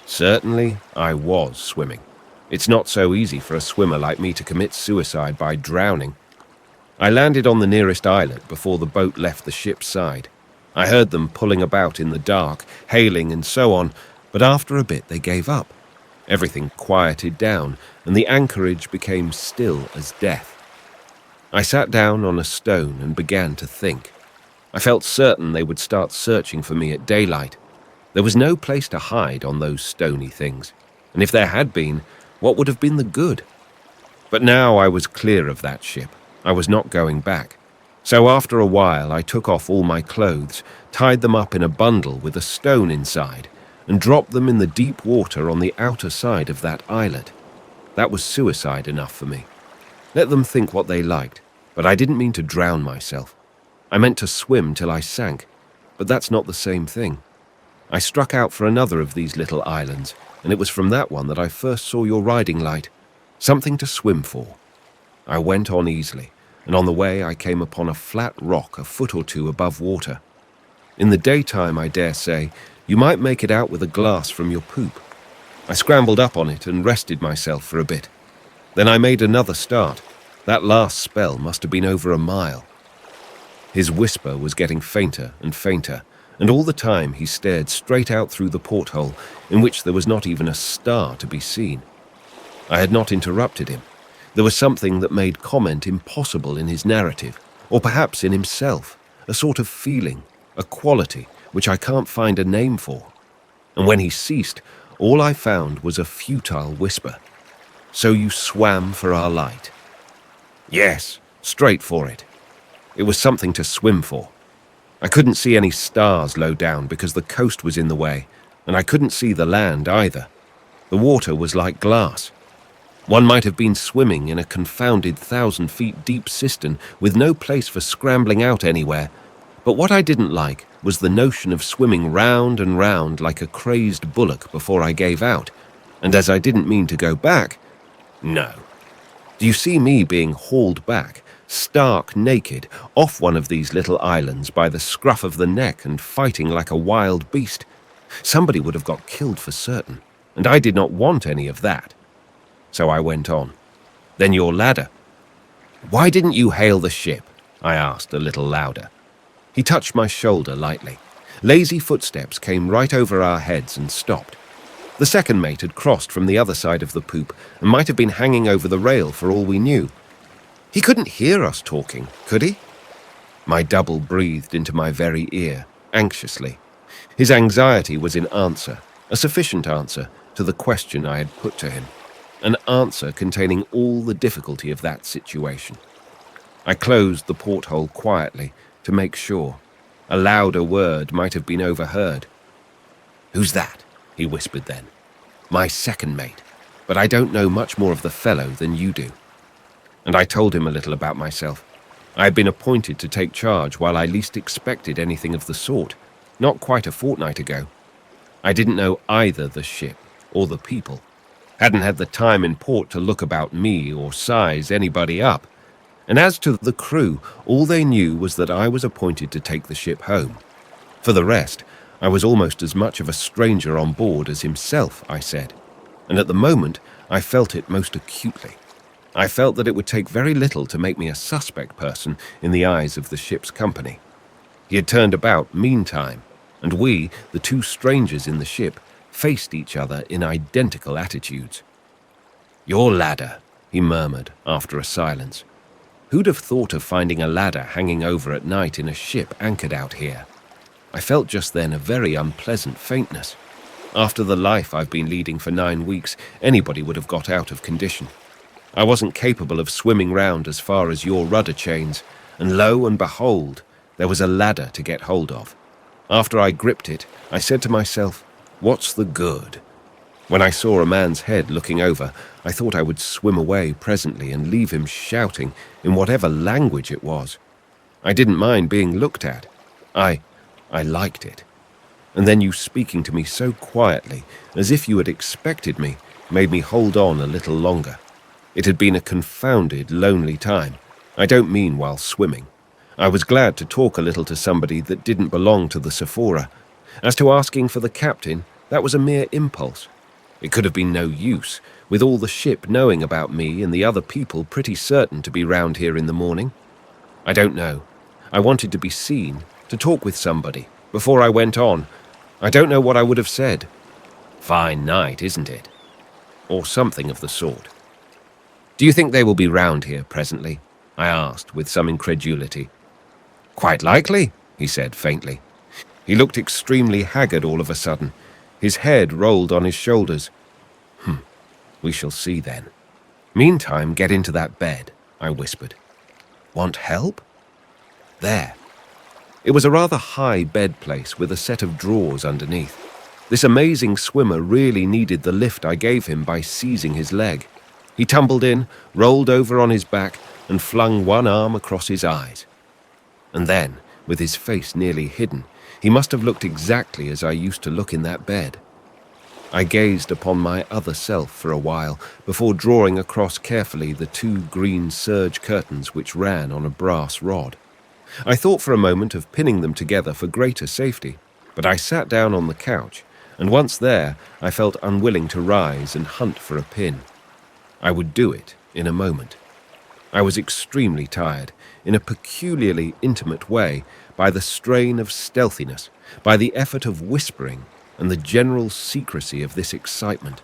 [SPEAKER 1] Certainly, I was swimming. It's not so easy for a swimmer like me to commit suicide by drowning. I landed on the nearest islet before the boat left the ship's side. I heard them pulling about in the dark, hailing and so on, but after a bit they gave up. Everything quieted down, and the anchorage became still as death. I sat down on a stone and began to think. I felt certain they would start searching for me at daylight. There was no place to hide on those stony things, and if there had been, what would have been the good? But now I was clear of that ship. I was not going back. So after a while I took off all my clothes, tied them up in a bundle with a stone inside, and dropped them in the deep water on the outer side of that islet. That was suicide enough for me. Let them think what they liked, but I didn't mean to drown myself. I meant to swim till I sank, but that's not the same thing. I struck out for another of these little islands, and it was from that one that I first saw your riding light. Something to swim for. I went on easily, and on the way I came upon a flat rock a foot or two above water. In the daytime, I dare say, you might make it out with a glass from your poop. I scrambled up on it and rested myself for a bit. Then I made another start. That last spell must have been over a mile. His whisper was getting fainter and fainter, and all the time he stared straight out through the porthole, in which there was not even a star to be seen. I had not interrupted him. There was something that made comment impossible in his narrative, or perhaps in himself, a sort of feeling, a quality, which I can't find a name for. And when he ceased, all I found was a futile whisper. So you swam for our light? Yes, straight for it. It was something to swim for. I couldn't see any stars low down because the coast was in the way, and I couldn't see the land either. The water was like glass. One might have been swimming in a confounded 1,000 feet deep cistern with no place for scrambling out anywhere, But what I didn't like was the notion of swimming round and round like a crazed bullock before I gave out, and as I didn't mean to go back, no. Do you see me being hauled back, stark naked, off one of these little islands by the scruff of the neck and fighting like a wild beast? Somebody would have got killed for certain, and I did not want any of that. So I went on. Then your ladder. Why didn't you hail the ship? I asked a little louder. He touched my shoulder lightly. Lazy footsteps came right over our heads and stopped. The second mate had crossed from the other side of the poop and might have been hanging over the rail for all we knew. He couldn't hear us talking, could he? My double breathed into my very ear, anxiously. His anxiety was in answer, a sufficient answer to the question I had put to him, an answer containing all the difficulty of that situation. I closed the porthole quietly to make sure. A louder word might have been overheard. "Who's that?" he whispered then. "My second mate, but I don't know much more of the fellow than you do." And I told him a little about myself. I had been appointed to take charge while I least expected anything of the sort, not quite a fortnight ago. I didn't know either the ship or the people, hadn't had the time in port to look about me or size anybody up. And as to the crew, all they knew was that I was appointed to take the ship home. For the rest, I was almost as much of a stranger on board as himself, I said. And at the moment, I felt it most acutely. I felt that it would take very little to make me a suspect person in the eyes of the ship's company. He had turned about meantime, and we, the two strangers in the ship, faced each other in identical attitudes. "Your ladder," he murmured after a silence. Who'd have thought of finding a ladder hanging over at night in a ship anchored out here? I felt just then a very unpleasant faintness. After the life I've been leading for 9 weeks, anybody would have got out of condition. I wasn't capable of swimming round as far as your rudder chains, and lo and behold, there was a ladder to get hold of. After I gripped it, I said to myself, what's the good? When I saw a man's head looking over, I thought I would swim away presently and leave him shouting in whatever language it was. I didn't mind being looked at. I liked it. And then you speaking to me so quietly, as if you had expected me, made me hold on a little longer. It had been a confounded, lonely time. I don't mean while swimming. I was glad to talk a little to somebody that didn't belong to the Sephora. As to asking for the captain, that was a mere impulse. It could have been no use, with all the ship knowing about me and the other people pretty certain to be round here in the morning. I don't know. I wanted to be seen, to talk with somebody, before I went on. I don't know what I would have said. "Fine night, isn't it?" Or something of the sort. "Do you think they will be round here presently?" I asked with some incredulity. "Quite likely," he said faintly. He looked extremely haggard all of a sudden. His head rolled on his shoulders. We shall see then. Meantime, get into that bed," I whispered. "Want help?" There. It was a rather high bed place with a set of drawers underneath. This amazing swimmer really needed the lift I gave him by seizing his leg. He tumbled in, rolled over on his back, and flung one arm across his eyes. And then, with his face nearly hidden, he must have looked exactly as I used to look in that bed. I gazed upon my other self for a while before drawing across carefully the 2 green serge curtains which ran on a brass rod. I thought for a moment of pinning them together for greater safety, but I sat down on the couch, and once there I felt unwilling to rise and hunt for a pin. I would do it in a moment. I was extremely tired, in a peculiarly intimate way, by the strain of stealthiness, by the effort of whispering, and the general secrecy of this excitement.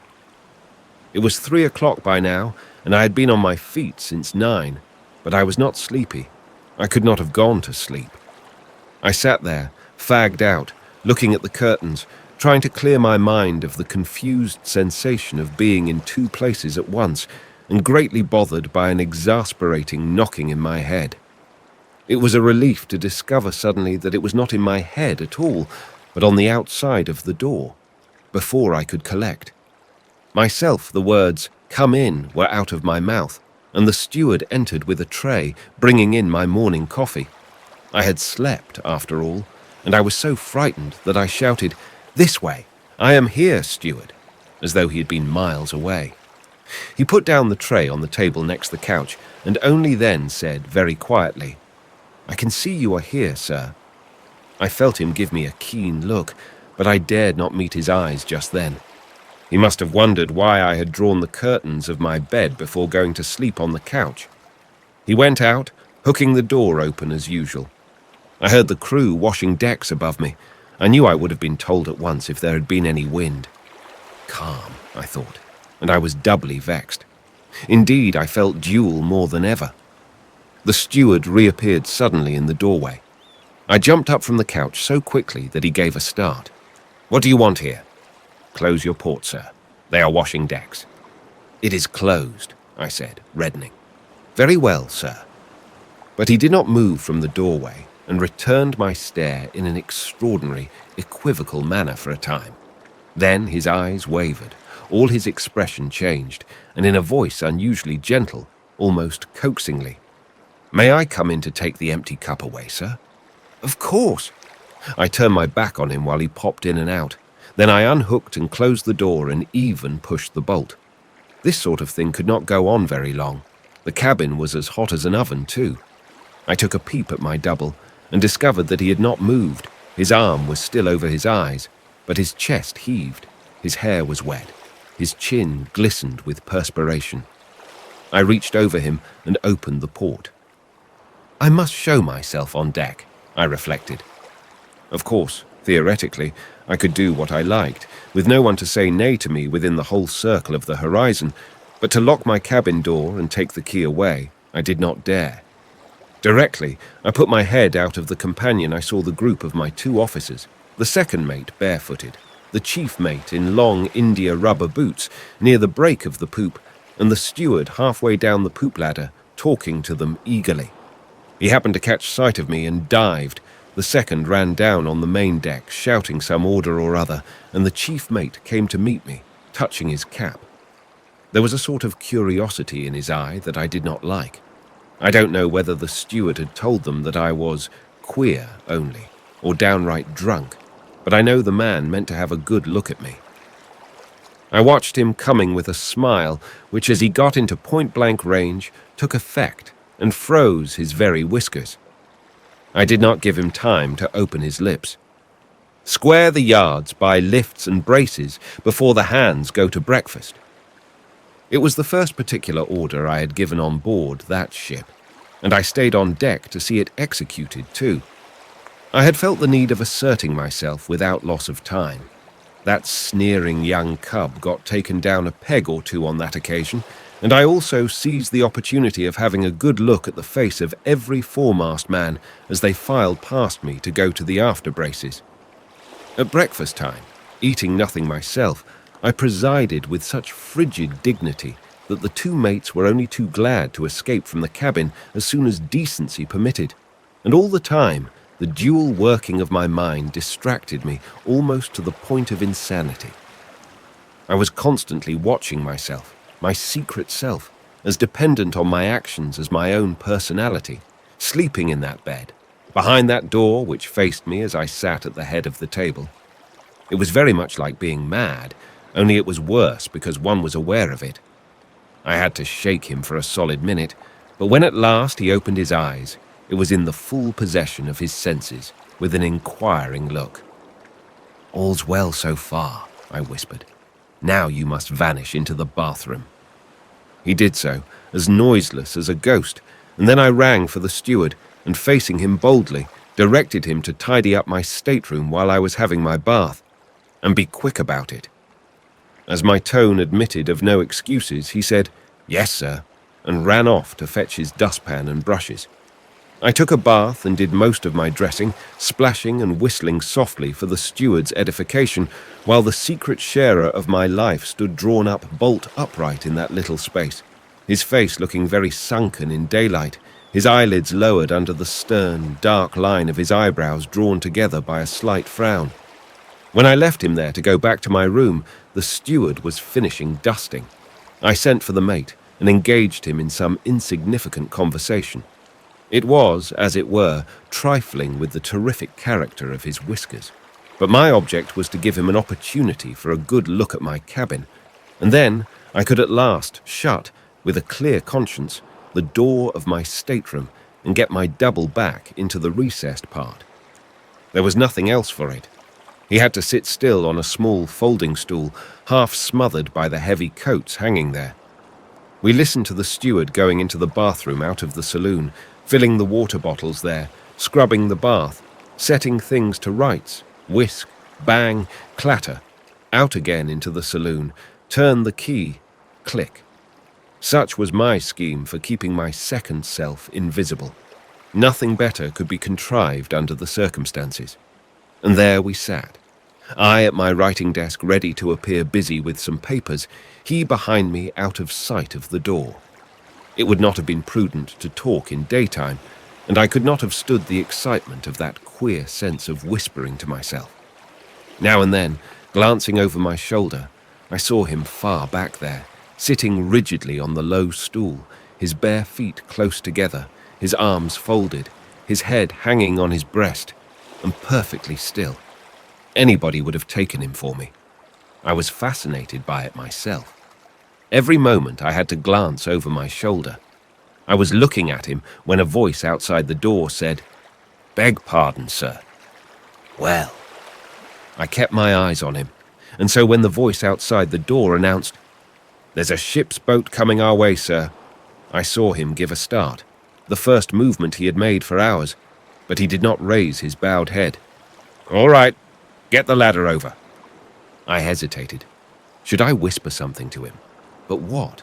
[SPEAKER 1] It was 3 o'clock by now, and I had been on my feet since 9, but I was not sleepy. I could not have gone to sleep. I sat there, fagged out, looking at the curtains, trying to clear my mind of the confused sensation of being in 2 places at once, and greatly bothered by an exasperating knocking in my head. It was a relief to discover suddenly that it was not in my head at all, but on the outside of the door, before I could collect. Myself, the words, "Come in," were out of my mouth, and the steward entered with a tray, bringing in my morning coffee. I had slept, after all, and I was so frightened that I shouted, "This way! I am here, steward," as though he had been miles away. He put down the tray on the table next the couch and only then said very quietly, "I can see you are here, sir." I felt him give me a keen look, but I dared not meet his eyes just then. He must have wondered why I had drawn the curtains of my bed before going to sleep on the couch. He went out, hooking the door open as usual. I heard the crew washing decks above me. I knew I would have been told at once if there had been any wind. Calm, I thought, and I was doubly vexed. Indeed, I felt dual more than ever. The steward reappeared suddenly in the doorway. I jumped up from the couch so quickly that he gave a start. "What do you want here?" "Close your port, sir. They are washing decks." "It is closed," I said, reddening. "Very well, sir." But he did not move from the doorway and returned my stare in an extraordinary, equivocal manner for a time. Then his eyes wavered, all his expression changed, and in a voice unusually gentle, almost coaxingly, "May I come in to take the empty cup away, sir?" "Of course." I turned my back on him while he popped in and out. Then I unhooked and closed the door and even pushed the bolt. This sort of thing could not go on very long. The cabin was as hot as an oven, too. I took a peep at my double and discovered that he had not moved. His arm was still over his eyes, but his chest heaved. His hair was wet. His chin glistened with perspiration. I reached over him and opened the port. I must show myself on deck, I reflected. Of course, theoretically, I could do what I liked, with no one to say nay to me within the whole circle of the horizon, but to lock my cabin door and take the key away, I did not dare. Directly, I put my head out of the companion. I saw the group of my 2 officers, the second mate barefooted, the chief mate in long India rubber boots near the break of the poop, and the steward halfway down the poop ladder, talking to them eagerly. He happened to catch sight of me and dived. The second ran down on the main deck, shouting some order or other, and the chief mate came to meet me, touching his cap. There was a sort of curiosity in his eye that I did not like. I don't know whether the steward had told them that I was queer only, or downright drunk, but I know the man meant to have a good look at me. I watched him coming with a smile, which as he got into point-blank range, took effect and froze his very whiskers. I did not give him time to open his lips. "Square the yards by lifts and braces before the hands go to breakfast." It was the first particular order I had given on board that ship, and I stayed on deck to see it executed too. I had felt the need of asserting myself without loss of time. That sneering young cub got taken down a peg or 2 on that occasion, and I also seized the opportunity of having a good look at the face of every foremast man as they filed past me to go to the after braces. At breakfast time, eating nothing myself, I presided with such frigid dignity that the 2 mates were only too glad to escape from the cabin as soon as decency permitted, and all the time the dual working of my mind distracted me almost to the point of insanity. I was constantly watching myself, my secret self, as dependent on my actions as my own personality, sleeping in that bed, behind that door which faced me as I sat at the head of the table. It was very much like being mad, only it was worse because one was aware of it. I had to shake him for a solid minute, but when at last he opened his eyes, it was in the full possession of his senses, with an inquiring look. "All's well so far," I whispered. "Now you must vanish into the bathroom." He did so, as noiseless as a ghost, and then I rang for the steward, and facing him boldly, directed him to tidy up my stateroom while I was having my bath, and be quick about it. As my tone admitted of no excuses, he said, "Yes, sir," and ran off to fetch his dustpan and brushes. I took a bath and did most of my dressing, splashing and whistling softly for the steward's edification, while the secret sharer of my life stood drawn up bolt upright in that little space, his face looking very sunken in daylight, his eyelids lowered under the stern, dark line of his eyebrows drawn together by a slight frown. When I left him there to go back to my room, the steward was finishing dusting. I sent for the mate and engaged him in some insignificant conversation. It was, as it were, trifling with the terrific character of his whiskers. But my object was to give him an opportunity for a good look at my cabin, and then I could at last shut, with a clear conscience, the door of my stateroom and get my double back into the recessed part. There was nothing else for it. He had to sit still on a small folding stool, half smothered by the heavy coats hanging there. We listened to the steward going into the bathroom out of the saloon, filling the water bottles there, scrubbing the bath, setting things to rights, whisk, bang, clatter, out again into the saloon, turn the key, click. Such was my scheme for keeping my second self invisible. Nothing better could be contrived under the circumstances. And there we sat. I at my writing desk ready to appear busy with some papers, he behind me out of sight of the door. It would not have been prudent to talk in daytime, and I could not have stood the excitement of that queer sense of whispering to myself. Now and then, glancing over my shoulder, I saw him far back there, sitting rigidly on the low stool, his bare feet close together, his arms folded, his head hanging on his breast, and perfectly still. Anybody would have taken him for me. I was fascinated by it myself. Every moment I had to glance over my shoulder. I was looking at him when a voice outside the door said, "Beg pardon, sir." Well, I kept my eyes on him, and so when the voice outside the door announced, "There's a ship's boat coming our way, sir," I saw him give a start, the first movement he had made for hours, but he did not raise his bowed head. "All right, get the ladder over." I hesitated. Should I whisper something to him? But what?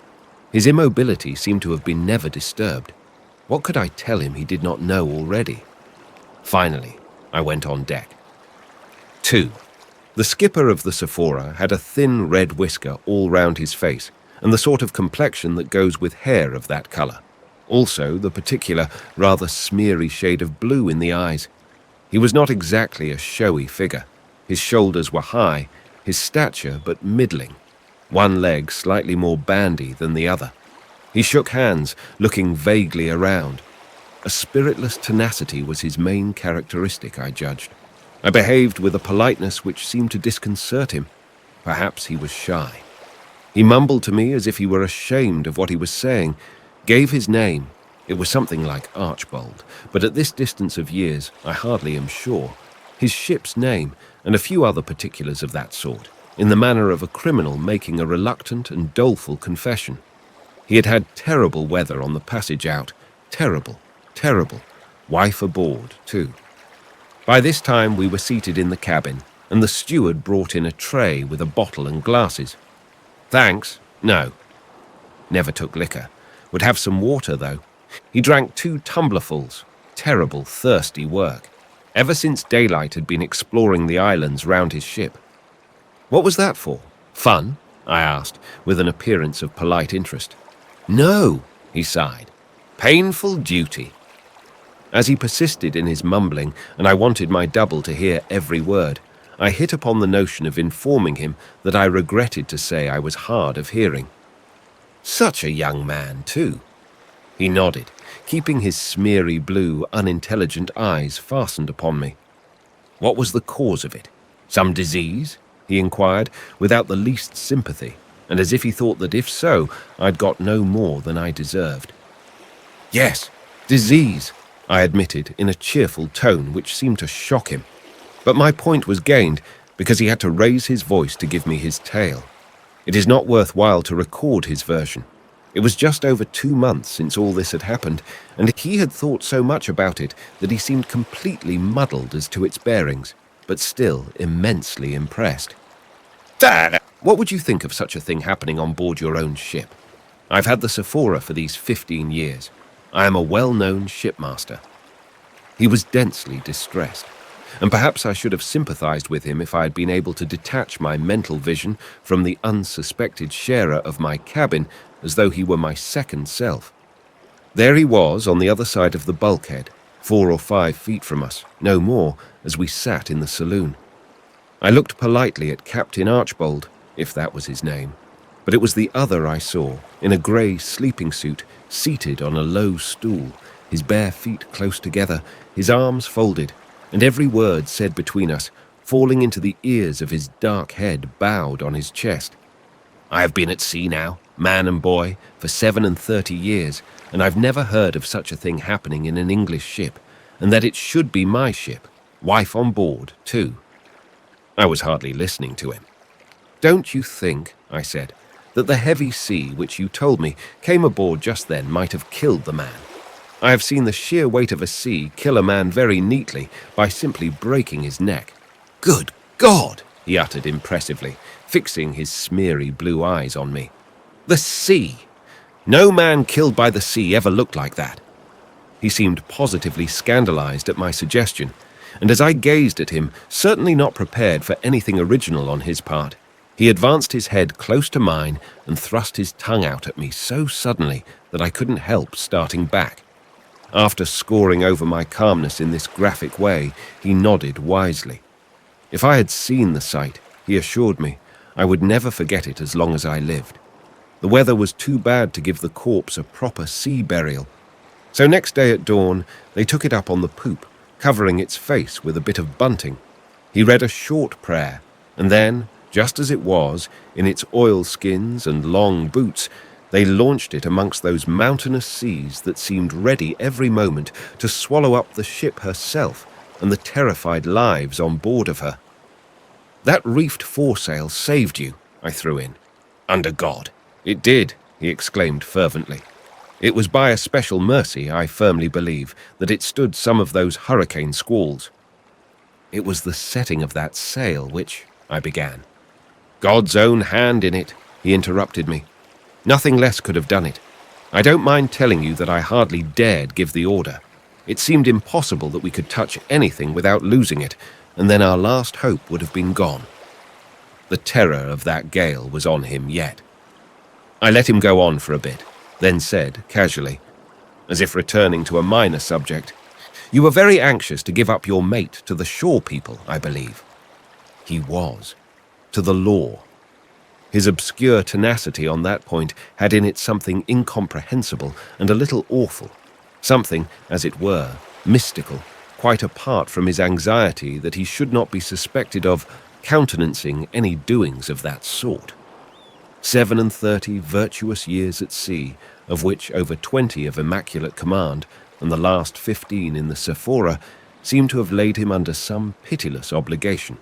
[SPEAKER 1] His immobility seemed to have been never disturbed. What could I tell him he did not know already? Finally, I went on deck. 2. The skipper of the Sephora had a thin red whisker all round his face, and the sort of complexion that goes with hair of that colour. Also, the particular, rather smeary shade of blue in the eyes. He was not exactly a showy figure. His shoulders were high, his stature but middling, one leg slightly more bandy than the other. He shook hands, looking vaguely around. A spiritless tenacity was his main characteristic, I judged. I behaved with a politeness which seemed to disconcert him. Perhaps he was shy. He mumbled to me as if he were ashamed of what he was saying, gave his name. It was something like Archbold, but at this distance of years, I hardly am sure. His ship's name, and a few other particulars of that sort, in the manner of a criminal making a reluctant and doleful confession. He had had terrible weather on the passage out. Terrible, terrible. Wife aboard, too. By this time we were seated in the cabin, and the steward brought in a tray with a bottle and glasses. Thanks, no. Never took liquor. Would have some water, though. He drank 2 tumblerfuls. Terrible, thirsty work. Ever since daylight had been exploring the islands round his ship. What was that for? Fun? I asked, with an appearance of polite interest. No, he sighed. Painful duty. As he persisted in his mumbling, and I wanted my double to hear every word, I hit upon the notion of informing him that I regretted to say I was hard of hearing. Such a young man, too. He nodded, keeping his smeary blue, unintelligent eyes fastened upon me. What was the cause of it? Some disease? He inquired, without the least sympathy, and as if he thought that if so, I'd got no more than I deserved. Yes, disease, I admitted in a cheerful tone which seemed to shock him. But my point was gained because he had to raise his voice to give me his tale. It is not worthwhile to record his version. It was just over 2 months since all this had happened, and he had thought so much about it that he seemed completely muddled as to its bearings, but still immensely impressed. Dad, what would you think of such a thing happening on board your own ship? I've had the Sephora for these 15 years. I am a well-known shipmaster. He was densely distressed, and perhaps I should have sympathized with him if I had been able to detach my mental vision from the unsuspected sharer of my cabin as though he were my second self. There he was on the other side of the bulkhead, 4 or 5 feet from us, no more, as we sat in the saloon. I looked politely at Captain Archbold, if that was his name, but it was the other I saw, in a grey sleeping suit, seated on a low stool, his bare feet close together, his arms folded, and every word said between us, falling into the ears of his dark head bowed on his chest. I have been at sea now, man and boy, for 37 years, and I've never heard of such a thing happening in an English ship, and that it should be my ship, wife on board, too. I was hardly listening to him. Don't you think, I said, that the heavy sea which you told me came aboard just then might have killed the man? I have seen the sheer weight of a sea kill a man very neatly by simply breaking his neck. Good God, he uttered impressively, fixing his smeary blue eyes on me. The sea! No man killed by the sea ever looked like that. He seemed positively scandalized at my suggestion, and as I gazed at him, certainly not prepared for anything original on his part, he advanced his head close to mine and thrust his tongue out at me so suddenly that I couldn't help starting back. After scoring over my calmness in this graphic way, he nodded wisely. If I had seen the sight, he assured me, I would never forget it as long as I lived. The weather was too bad to give the corpse a proper sea burial. So next day at dawn, they took it up on the poop, covering its face with a bit of bunting. He read a short prayer, and then, just as it was, in its oilskins and long boots, they launched it amongst those mountainous seas that seemed ready every moment to swallow up the ship herself and the terrified lives on board of her. That reefed foresail saved you, I threw in. Under God. It did, he exclaimed fervently. It was by a special mercy, I firmly believe, that it stood some of those hurricane squalls. It was the setting of that sail which, I began. God's own hand in it, he interrupted me. Nothing less could have done it. I don't mind telling you that I hardly dared give the order. It seemed impossible that we could touch anything without losing it, and then our last hope would have been gone. The terror of that gale was on him yet. I let him go on for a bit, then said, casually, as if returning to a minor subject, "You were very anxious to give up your mate to the shore people, I believe." He was. To the law. His obscure tenacity on that point had in it something incomprehensible and a little awful, something, as it were, mystical, quite apart from his anxiety that he should not be suspected of countenancing any doings of that sort. 37 virtuous years at sea, of which over 20 of immaculate command, and the last 15 in the Sephora, seemed to have laid him under some pitiless obligation.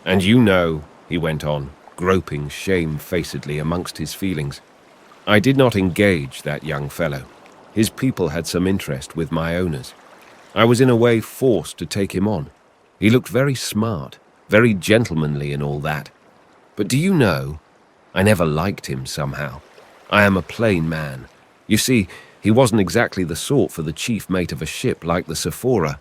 [SPEAKER 1] And you know, he went on, groping shamefacedly amongst his feelings, I did not engage that young fellow. His people had some interest with my owners. I was in a way forced to take him on. He looked very smart, very gentlemanly and all that. But do you know, I never liked him somehow. I am a plain man. You see, he wasn't exactly the sort for the chief mate of a ship like the Sephora.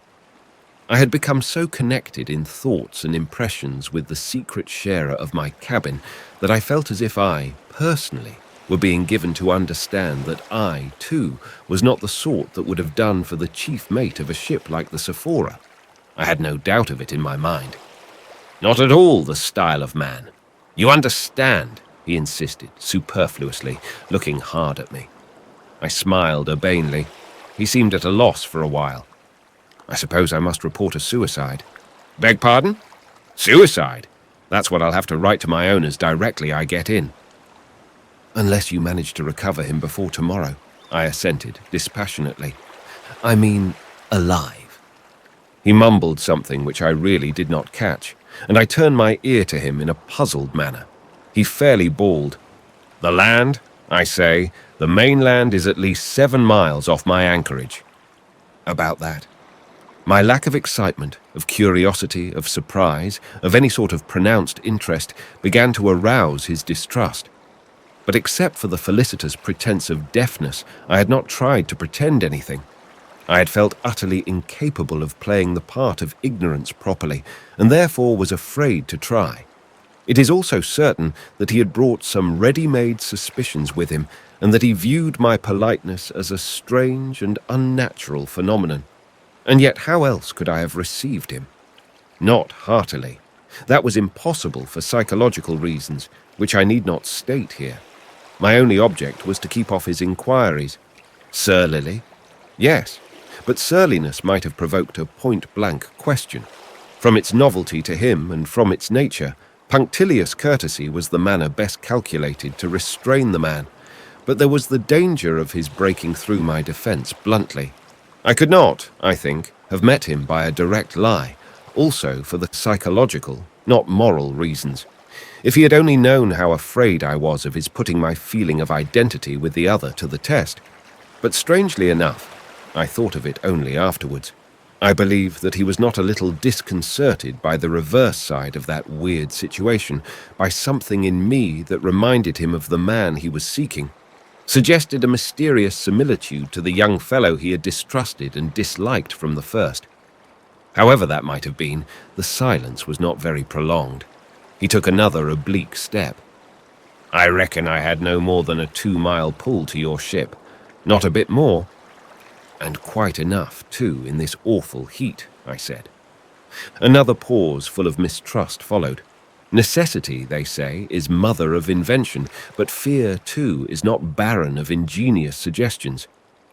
[SPEAKER 1] I had become so connected in thoughts and impressions with the secret sharer of my cabin that I felt as if I, personally, were being given to understand that I, too, was not the sort that would have done for the chief mate of a ship like the Sephora. I had no doubt of it in my mind. Not at all the style of man. You understand, he insisted, superfluously, looking hard at me. I smiled urbanely. He seemed at a loss for a while. I suppose I must report a suicide. Beg pardon? Suicide? That's what I'll have to write to my owners directly I get in. Unless you manage to recover him before tomorrow, I assented dispassionately. I mean, alive. He mumbled something which I really did not catch, and I turned my ear to him in a puzzled manner. He fairly bawled. The land, I say, the mainland is at least 7 miles off my anchorage. About that. My lack of excitement, of curiosity, of surprise, of any sort of pronounced interest, began to arouse his distrust. But except for the felicitous pretense of deafness, I had not tried to pretend anything. I had felt utterly incapable of playing the part of ignorance properly, and therefore was afraid to try. It is also certain that he had brought some ready-made suspicions with him, and that he viewed my politeness as a strange and unnatural phenomenon. And yet how else could I have received him? Not heartily. That was impossible for psychological reasons, which I need not state here. My only object was to keep off his inquiries. Surlily? Yes, but surliness might have provoked a point-blank question. From its novelty to him and from its nature, punctilious courtesy was the manner best calculated to restrain the man, but there was the danger of his breaking through my defense bluntly. I could not, I think, have met him by a direct lie, also for the psychological, not moral reasons. If he had only known how afraid I was of his putting my feeling of identity with the other to the test. But strangely enough, I thought of it only afterwards. I believe that he was not a little disconcerted by the reverse side of that weird situation, by something in me that reminded him of the man he was seeking, suggested a mysterious similitude to the young fellow he had distrusted and disliked from the first. However that might have been, the silence was not very prolonged. He took another oblique step. "I reckon I had no more than a 2-mile pull to your ship. Not a bit more." "And quite enough, too, in this awful heat," I said. Another pause full of mistrust followed. Necessity, they say, is mother of invention, but fear, too, is not barren of ingenious suggestions,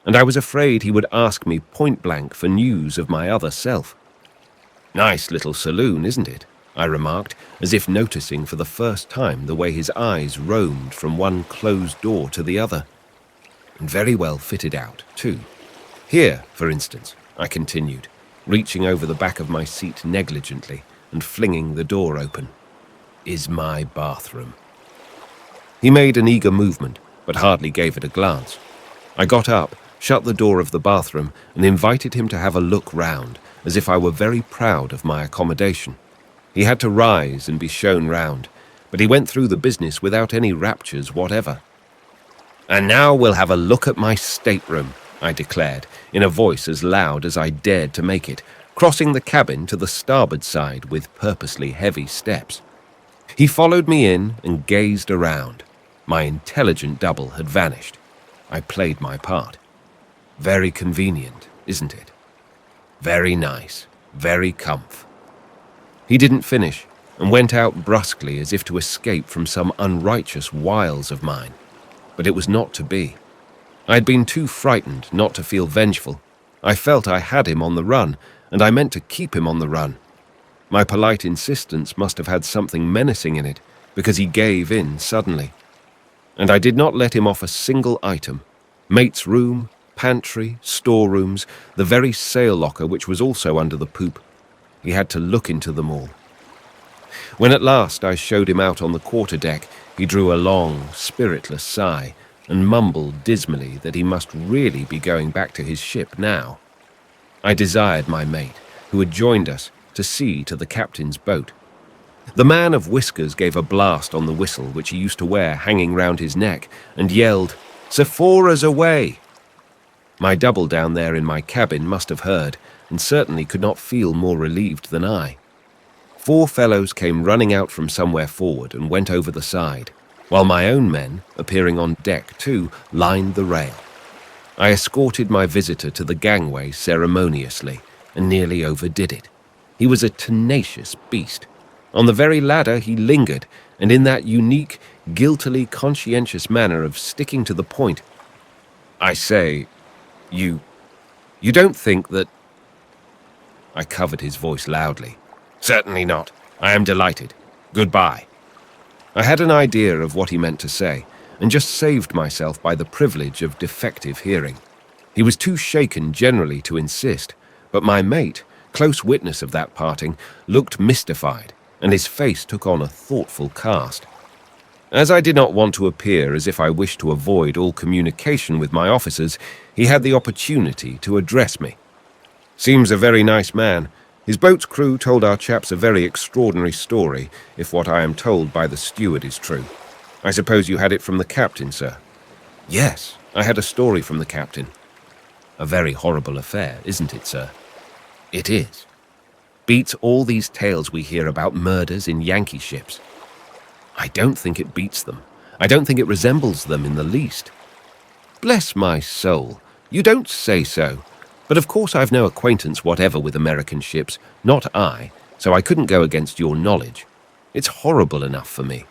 [SPEAKER 1] and I was afraid he would ask me point-blank for news of my other self. "Nice little saloon, isn't it?" I remarked, as if noticing for the first time the way his eyes roamed from one closed door to the other. "And very well fitted out, too. Here, for instance," I continued, reaching over the back of my seat negligently and flinging the door open, "is my bathroom." He made an eager movement, but hardly gave it a glance. I got up, shut the door of the bathroom, and invited him to have a look round, as if I were very proud of my accommodation. He had to rise and be shown round, but he went through the business without any raptures whatever. "And now we'll have a look at my stateroom," I declared, in a voice as loud as I dared to make it, crossing the cabin to the starboard side with purposely heavy steps. He followed me in and gazed around. My intelligent double had vanished. I played my part. "Very convenient, isn't it? Very nice, very comf." He didn't finish, and went out brusquely as if to escape from some unrighteous wiles of mine. But it was not to be. I had been too frightened not to feel vengeful. I felt I had him on the run, and I meant to keep him on the run. My polite insistence must have had something menacing in it, because he gave in suddenly. And I did not let him off a single item. Mate's room, pantry, storerooms, the very sail locker which was also under the poop. He had to look into them all. When at last I showed him out on the quarterdeck, he drew a long, spiritless sigh and mumbled dismally that he must really be going back to his ship now. I desired my mate, who had joined us, to see to the captain's boat. The man of whiskers gave a blast on the whistle which he used to wear hanging round his neck and yelled, "Sephora's away!" My double down there in my cabin must have heard, and certainly could not feel more relieved than I. 4 fellows came running out from somewhere forward and went over the side, while my own men, appearing on deck too, lined the rail. I escorted my visitor to the gangway ceremoniously, and nearly overdid it. He was a tenacious beast. On the very ladder he lingered, and in that unique, guiltily conscientious manner of sticking to the point. "I say, you don't think that—" I covered his voice loudly. "Certainly not. I am delighted. Goodbye." I had an idea of what he meant to say, and just saved myself by the privilege of defective hearing. He was too shaken generally to insist, but my mate, close witness of that parting, looked mystified, and his face took on a thoughtful cast. As I did not want to appear as if I wished to avoid all communication with my officers, he had the opportunity to address me. "Seems a very nice man. His boat's crew told our chaps a very extraordinary story, if what I am told by the steward is true. I suppose you had it from the captain, sir?" "Yes, I had a story from the captain." "A very horrible affair, isn't it, sir?" "It is. Beats all these tales we hear about murders in Yankee ships." "I don't think it beats them. I don't think it resembles them in the least." "Bless my soul, you don't say so. But of course I've no acquaintance whatever with American ships, not I, so I couldn't go against your knowledge. It's horrible enough for me.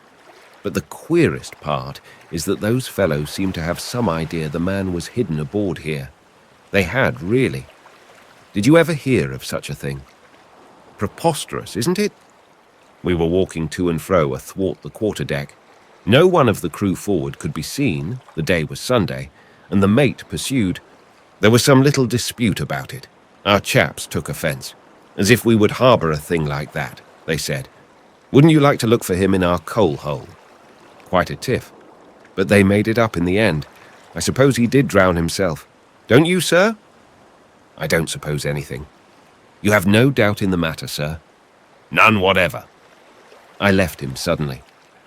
[SPEAKER 1] But the queerest part is that those fellows seem to have some idea the man was hidden aboard here. They had, really. Did you ever hear of such a thing? Preposterous, isn't it? We were walking to and fro athwart the quarterdeck. No one of the crew forward could be seen, the day was Sunday, and the mate pursued. There was some little dispute about it. Our chaps took offence. As if we would harbour a thing like that, they said. Wouldn't you like to look for him in our coal hole? Quite a tiff. But they made it up in the end. I suppose he did drown himself. Don't you, sir? I don't suppose anything. You have no doubt in the matter, sir? None whatever. I left him suddenly.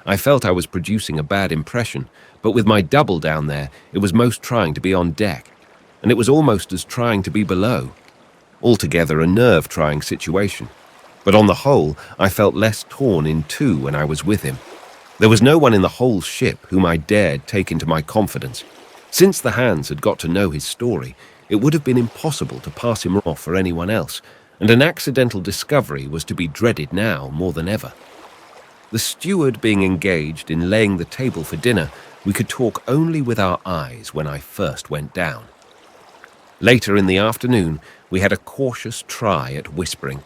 [SPEAKER 1] I felt I was producing a bad impression, but with my double down there, it was most trying to be on deck, and it was almost as trying to be below. Altogether a nerve-trying situation. But on the whole, I felt less torn in two when I was with him. There was no one in the whole ship whom I dared take into my confidence. Since the hands had got to know his story, it would have been impossible to pass him off for anyone else, and an accidental discovery was to be dreaded now more than ever. The steward being engaged in laying the table for dinner, we could talk only with our eyes when I first went down. Later in the afternoon, we had a cautious try at whispering.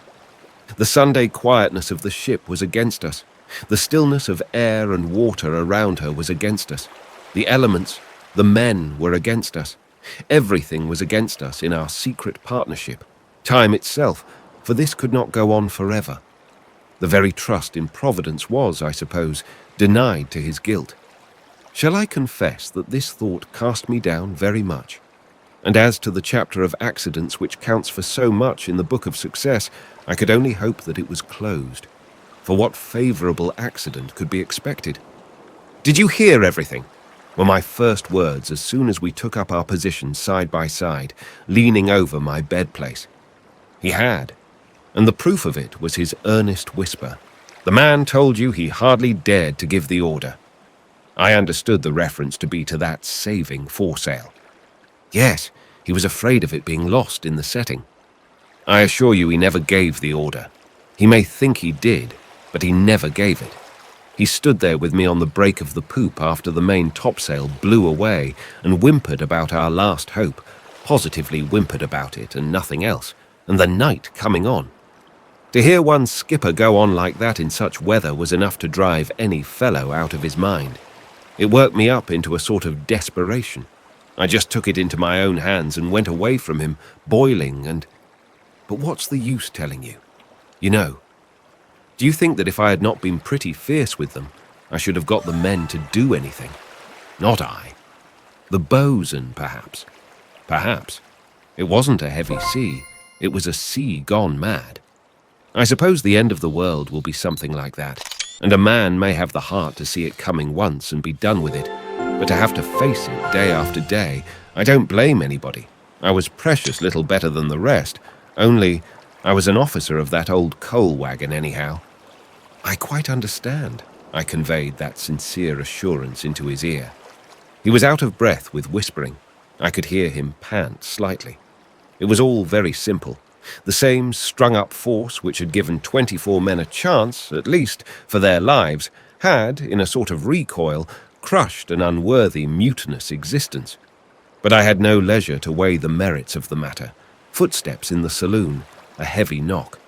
[SPEAKER 1] The Sunday quietness of the ship was against us. The stillness of air and water around her was against us. The elements, the men were against us. Everything was against us in our secret partnership. Time itself, for this could not go on forever. The very trust in Providence was, I suppose, denied to his guilt. Shall I confess that this thought cast me down very much? And as to the chapter of accidents which counts for so much in the Book of Success, I could only hope that it was closed. For what favourable accident could be expected? "Did you hear everything?" were my first words as soon as we took up our position side by side, leaning over my bed-place. He had, and the proof of it was his earnest whisper. "The man told you he hardly dared to give the order." I understood the reference to be to that saving foresail. Yes, he was afraid of it being lost in the setting. I assure you he never gave the order. He may think he did, but he never gave it. He stood there with me on the break of the poop after the main topsail blew away and whimpered about our last hope, positively whimpered about it and nothing else, and the night coming on. To hear one skipper go on like that in such weather was enough to drive any fellow out of his mind. It worked me up into a sort of desperation. I just took it into my own hands and went away from him, boiling and... But what's the use telling you? You know, do you think that if I had not been pretty fierce with them, I should have got the men to do anything? Not I. The bosun, perhaps. Perhaps. It wasn't a heavy sea. It was a sea gone mad. I suppose the end of the world will be something like that, and a man may have the heart to see it coming once and be done with it. But to have to face it day after day, I don't blame anybody. I was precious little better than the rest, only I was an officer of that old coal wagon anyhow. I quite understand, I conveyed that sincere assurance into his ear. He was out of breath with whispering. I could hear him pant slightly. It was all very simple. The same strung-up force which had given 24 men a chance, at least, for their lives, had, in a sort of recoil, crushed an unworthy, mutinous existence. But I had no leisure to weigh the merits of the matter. Footsteps in the saloon, a heavy knock.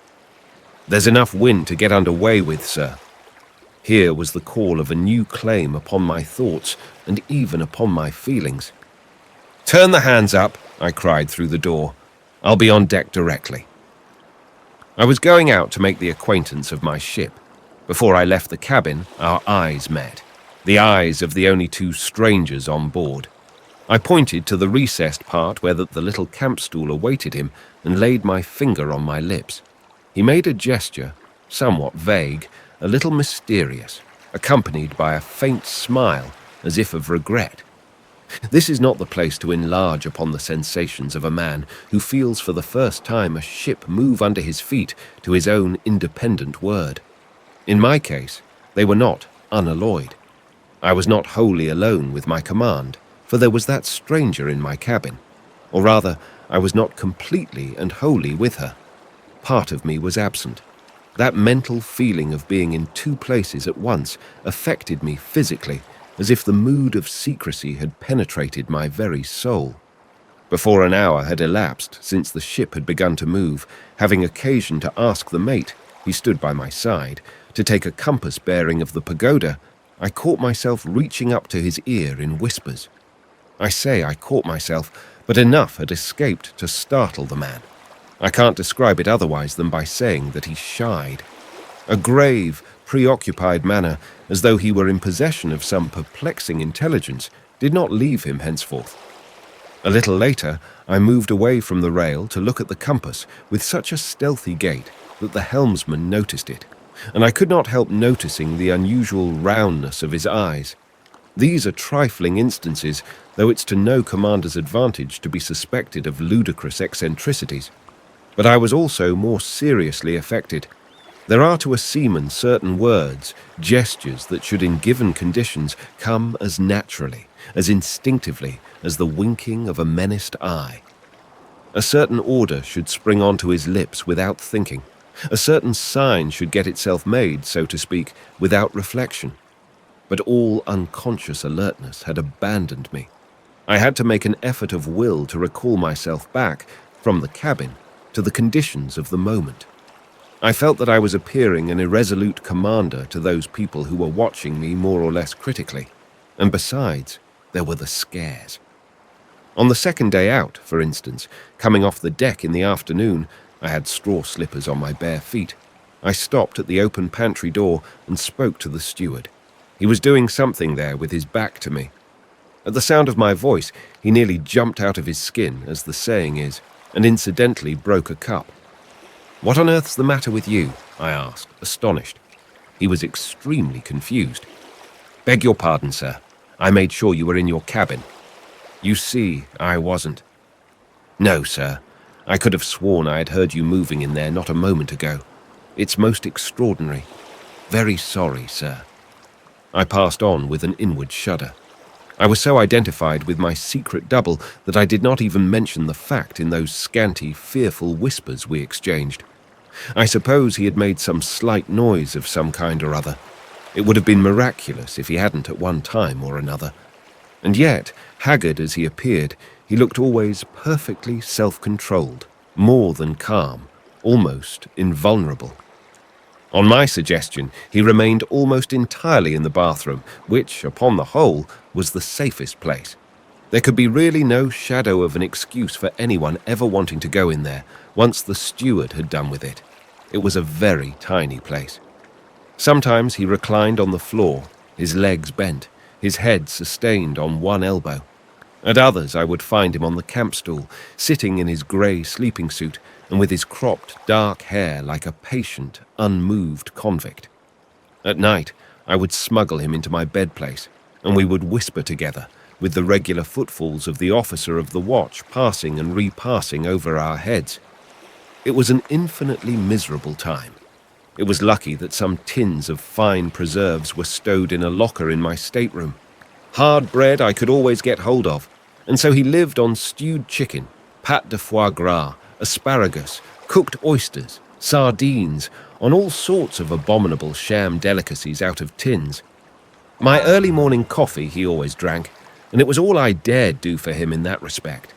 [SPEAKER 1] "There's enough wind to get under way with, sir." Here was the call of a new claim upon my thoughts and even upon my feelings. "Turn the hands up," I cried through the door. "I'll be on deck directly." I was going out to make the acquaintance of my ship. Before I left the cabin, our eyes met. The eyes of the only two strangers on board. I pointed to the recessed part where the little camp stool awaited him and laid my finger on my lips. He made a gesture, somewhat vague, a little mysterious, accompanied by a faint smile as if of regret. This is not the place to enlarge upon the sensations of a man who feels for the first time a ship move under his feet to his own independent word. In my case, they were not unalloyed. I was not wholly alone with my command, for there was that stranger in my cabin. Or rather, I was not completely and wholly with her. Part of me was absent. That mental feeling of being in two places at once affected me physically, as if the mood of secrecy had penetrated my very soul. Before an hour had elapsed since the ship had begun to move, having occasion to ask the mate, he stood by my side, to take a compass bearing of the pagoda, I caught myself reaching up to his ear in whispers. I say I caught myself, but enough had escaped to startle the man. I can't describe it otherwise than by saying that he shied. A grave, preoccupied manner, as though he were in possession of some perplexing intelligence, did not leave him henceforth. A little later, I moved away from the rail to look at the compass with such a stealthy gait that the helmsman noticed it, and I could not help noticing the unusual roundness of his eyes. These are trifling instances, though it's to no commander's advantage to be suspected of ludicrous eccentricities. But I was also more seriously affected. There are to a seaman certain words, gestures that should in given conditions come as naturally, as instinctively as the winking of a menaced eye. A certain order should spring onto his lips without thinking. A certain sign should get itself made, so to speak, without reflection. But all unconscious alertness had abandoned me. I had to make an effort of will to recall myself back, from the cabin, to the conditions of the moment. I felt that I was appearing an irresolute commander to those people who were watching me more or less critically. And besides, there were the scares. On the second day out, for instance, coming off the deck in the afternoon, I had straw slippers on my bare feet. I stopped at the open pantry door and spoke to the steward. He was doing something there with his back to me. At the sound of my voice, he nearly jumped out of his skin, as the saying is, and incidentally broke a cup. "What on earth's the matter with you?" I asked, astonished. He was extremely confused. "Beg your pardon, sir. I made sure you were in your cabin." "You see, I wasn't." "No, sir. I could have sworn I had heard you moving in there not a moment ago. It's most extraordinary. Very sorry, sir." I passed on with an inward shudder. I was so identified with my secret double that I did not even mention the fact in those scanty, fearful whispers we exchanged. I suppose he had made some slight noise of some kind or other. It would have been miraculous if he hadn't at one time or another. And yet, haggard as he appeared, he looked always perfectly self-controlled, more than calm, almost invulnerable. On my suggestion, he remained almost entirely in the bathroom, which, upon the whole, was the safest place. There could be really no shadow of an excuse for anyone ever wanting to go in there, once the steward had done with it. It was a very tiny place. Sometimes he reclined on the floor, his legs bent, his head sustained on one elbow. At others I would find him on the camp stool, sitting in his grey sleeping suit, and with his cropped dark hair like a patient, unmoved convict. At night, I would smuggle him into my bed place, and we would whisper together, with the regular footfalls of the officer of the watch passing and repassing over our heads. It was an infinitely miserable time. It was lucky that some tins of fine preserves were stowed in a locker in my stateroom. Hard bread I could always get hold of, and so he lived on stewed chicken, pâte de foie gras, asparagus, cooked oysters, sardines, on all sorts of abominable sham delicacies out of tins. My early morning coffee he always drank, and it was all I dared do for him in that respect.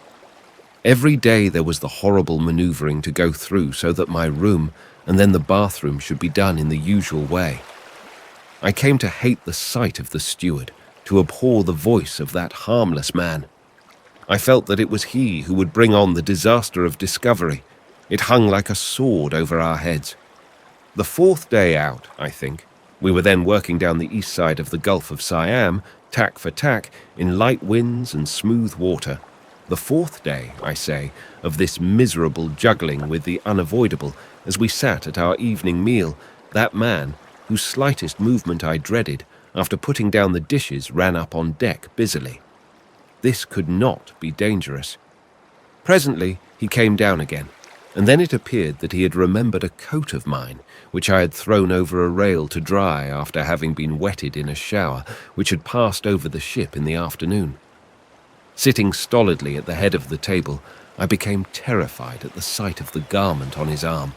[SPEAKER 1] Every day there was the horrible manoeuvring to go through so that my room and then the bathroom should be done in the usual way. I came to hate the sight of the steward, to abhor the voice of that harmless man. I felt that it was he who would bring on the disaster of discovery. It hung like a sword over our heads. The fourth day out, I think, we were then working down the east side of the Gulf of Siam, tack for tack, in light winds and smooth water. The fourth day, I say, of this miserable juggling with the unavoidable, as we sat at our evening meal, that man, whose slightest movement I dreaded, after putting down the dishes, ran up on deck busily. This could not be dangerous. Presently he came down again, and then it appeared that he had remembered a coat of mine, which I had thrown over a rail to dry after having been wetted in a shower which had passed over the ship in the afternoon. Sitting stolidly at the head of the table, I became terrified at the sight of the garment on his arm.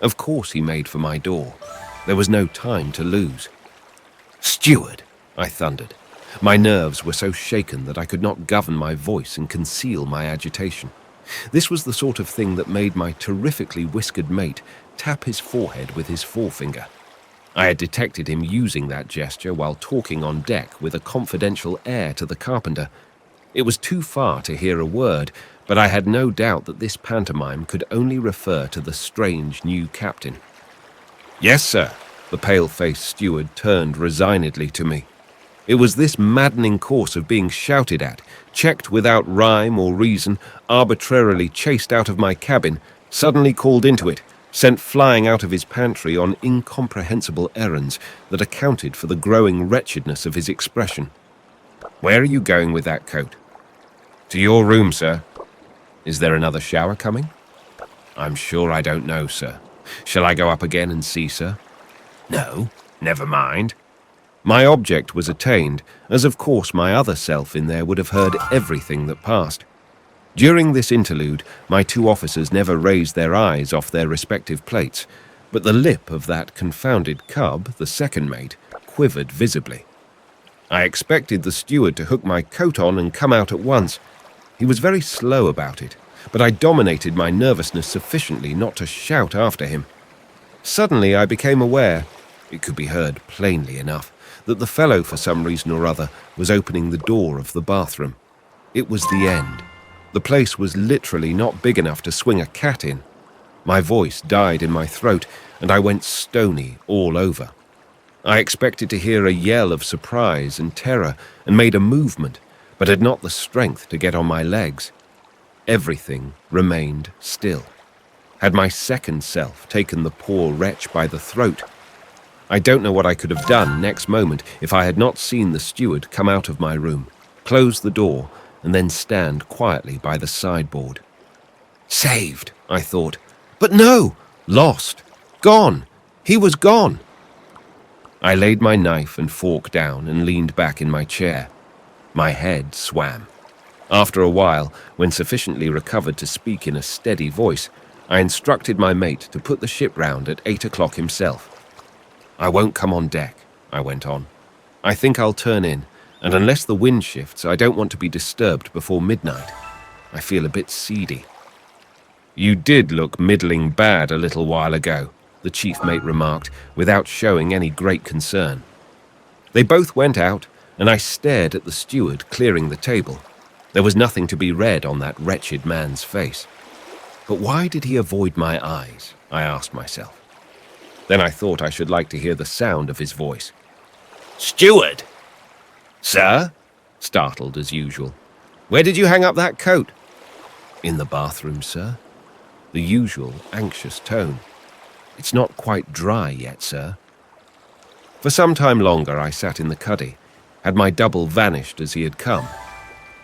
[SPEAKER 1] Of course he made for my door. There was no time to lose. "Steward," I thundered, My nerves were so shaken that I could not govern my voice and conceal my agitation. This was the sort of thing that made my terrifically whiskered mate tap his forehead with his forefinger. I had detected him using that gesture while talking on deck with a confidential air to the carpenter. It was too far to hear a word, but I had no doubt that this pantomime could only refer to the strange new captain. "Yes, sir." The pale-faced steward turned resignedly to me. It was this maddening course of being shouted at, checked without rhyme or reason, arbitrarily chased out of my cabin, suddenly called into it, sent flying out of his pantry on incomprehensible errands that accounted for the growing wretchedness of his expression. "Where are you going with that coat?" "To your room, sir." "Is there another shower coming?" "I'm sure I don't know, sir. Shall I go up again and see, sir?" "No, never mind." My object was attained, as of course my other self in there would have heard everything that passed. During this interlude, my two officers never raised their eyes off their respective plates, but the lip of that confounded cub, the second mate, quivered visibly. I expected the steward to hook my coat on and come out at once. He was very slow about it, but I dominated my nervousness sufficiently not to shout after him. Suddenly I became aware, it could be heard plainly enough, that the fellow, for some reason or other, was opening the door of the bathroom. It was the end. The place was literally not big enough to swing a cat in. My voice died in my throat, and I went stony all over. I expected to hear a yell of surprise and terror, and made a movement, but had not the strength to get on my legs. Everything remained still. Had my second self taken the poor wretch by the throat? I don't know what I could have done next moment if I had not seen the steward come out of my room, close the door, and then stand quietly by the sideboard. Saved, I thought. But no! Lost! Gone! He was gone! I laid my knife and fork down and leaned back in my chair. My head swam. After a while, when sufficiently recovered to speak in a steady voice, I instructed my mate to put the ship round at 8 o'clock himself. "I won't come on deck," I went on. "I think I'll turn in, and unless the wind shifts, I don't want to be disturbed before midnight. I feel a bit seedy." "You did look middling bad a little while ago," the chief mate remarked, without showing any great concern. They both went out, and I stared at the steward clearing the table. There was nothing to be read on that wretched man's face. But why did he avoid my eyes? I asked myself. Then I thought I should like to hear the sound of his voice. "Steward!" "Sir?" Startled as usual. "Where did you hang up that coat?" "In the bathroom, sir." The usual anxious tone. "It's not quite dry yet, sir." For some time longer I sat in the cuddy. Had my double vanished as he had come?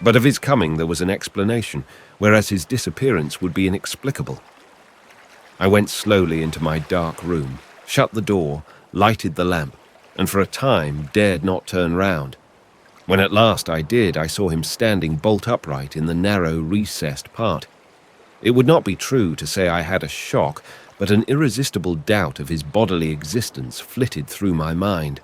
[SPEAKER 1] But of his coming there was an explanation, whereas his disappearance would be inexplicable. I went slowly into my dark room, shut the door, lighted the lamp, and for a time dared not turn round. When at last I did, I saw him standing bolt upright in the narrow, recessed part. It would not be true to say I had a shock, but an irresistible doubt of his bodily existence flitted through my mind.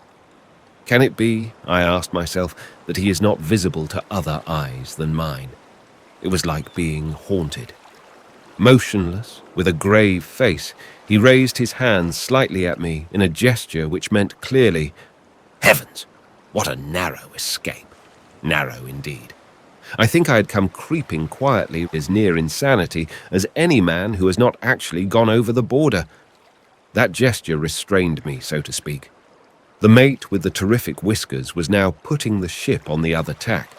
[SPEAKER 1] Can it be, I asked myself, that he is not visible to other eyes than mine? It was like being haunted. Motionless, with a grave face, he raised his hands slightly at me in a gesture which meant clearly, "Heavens, what a narrow escape." Narrow indeed. I think I had come creeping quietly as near insanity as any man who has not actually gone over the border. That gesture restrained me, so to speak. The mate with the terrific whiskers was now putting the ship on the other tack.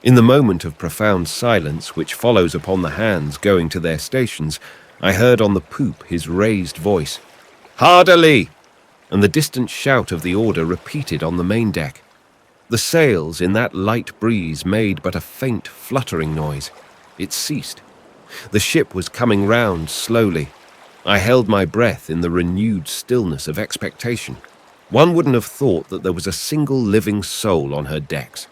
[SPEAKER 1] In the moment of profound silence which follows upon the hands going to their stations, I heard on the poop his raised voice, "Hard a lee!" and the distant shout of the order repeated on the main deck. The sails in that light breeze made but a faint fluttering noise. It ceased. The ship was coming round slowly. I held my breath in the renewed stillness of expectation. One wouldn't have thought that there was a single living soul on her decks.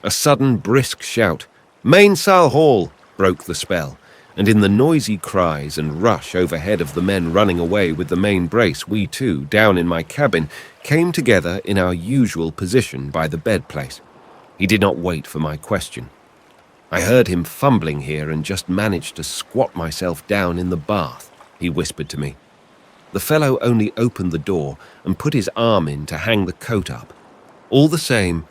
[SPEAKER 1] A sudden brisk shout, "Mainsail haul!" broke the spell, and in the noisy cries and rush overhead of the men running away with the main brace, we too, down in my cabin, came together in our usual position by the bed place. He did not wait for my question. "I heard him fumbling here and just managed to squat myself down in the bath," he whispered to me. The fellow only opened the door and put his arm in to hang the coat up. All the same,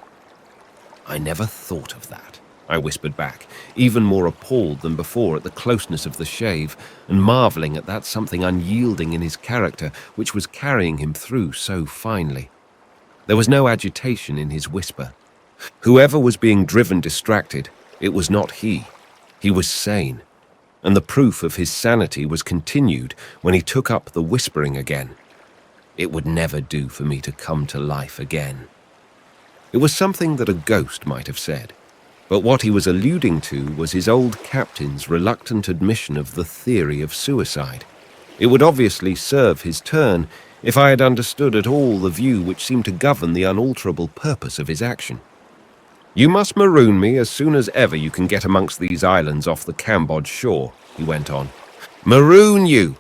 [SPEAKER 1] "I never thought of that," I whispered back, even more appalled than before at the closeness of the shave and marveling at that something unyielding in his character which was carrying him through so finely. There was no agitation in his whisper. Whoever was being driven distracted, it was not he. He was sane, and the proof of his sanity was continued when he took up the whispering again. It would never do for me to come to life again. It was something that a ghost might have said, but what he was alluding to was his old captain's reluctant admission of the theory of suicide. It would obviously serve his turn if I had understood at all the view which seemed to govern the unalterable purpose of his action. "You must maroon me as soon as ever you can get amongst these islands off the Cambodge shore," he went on. "Maroon you!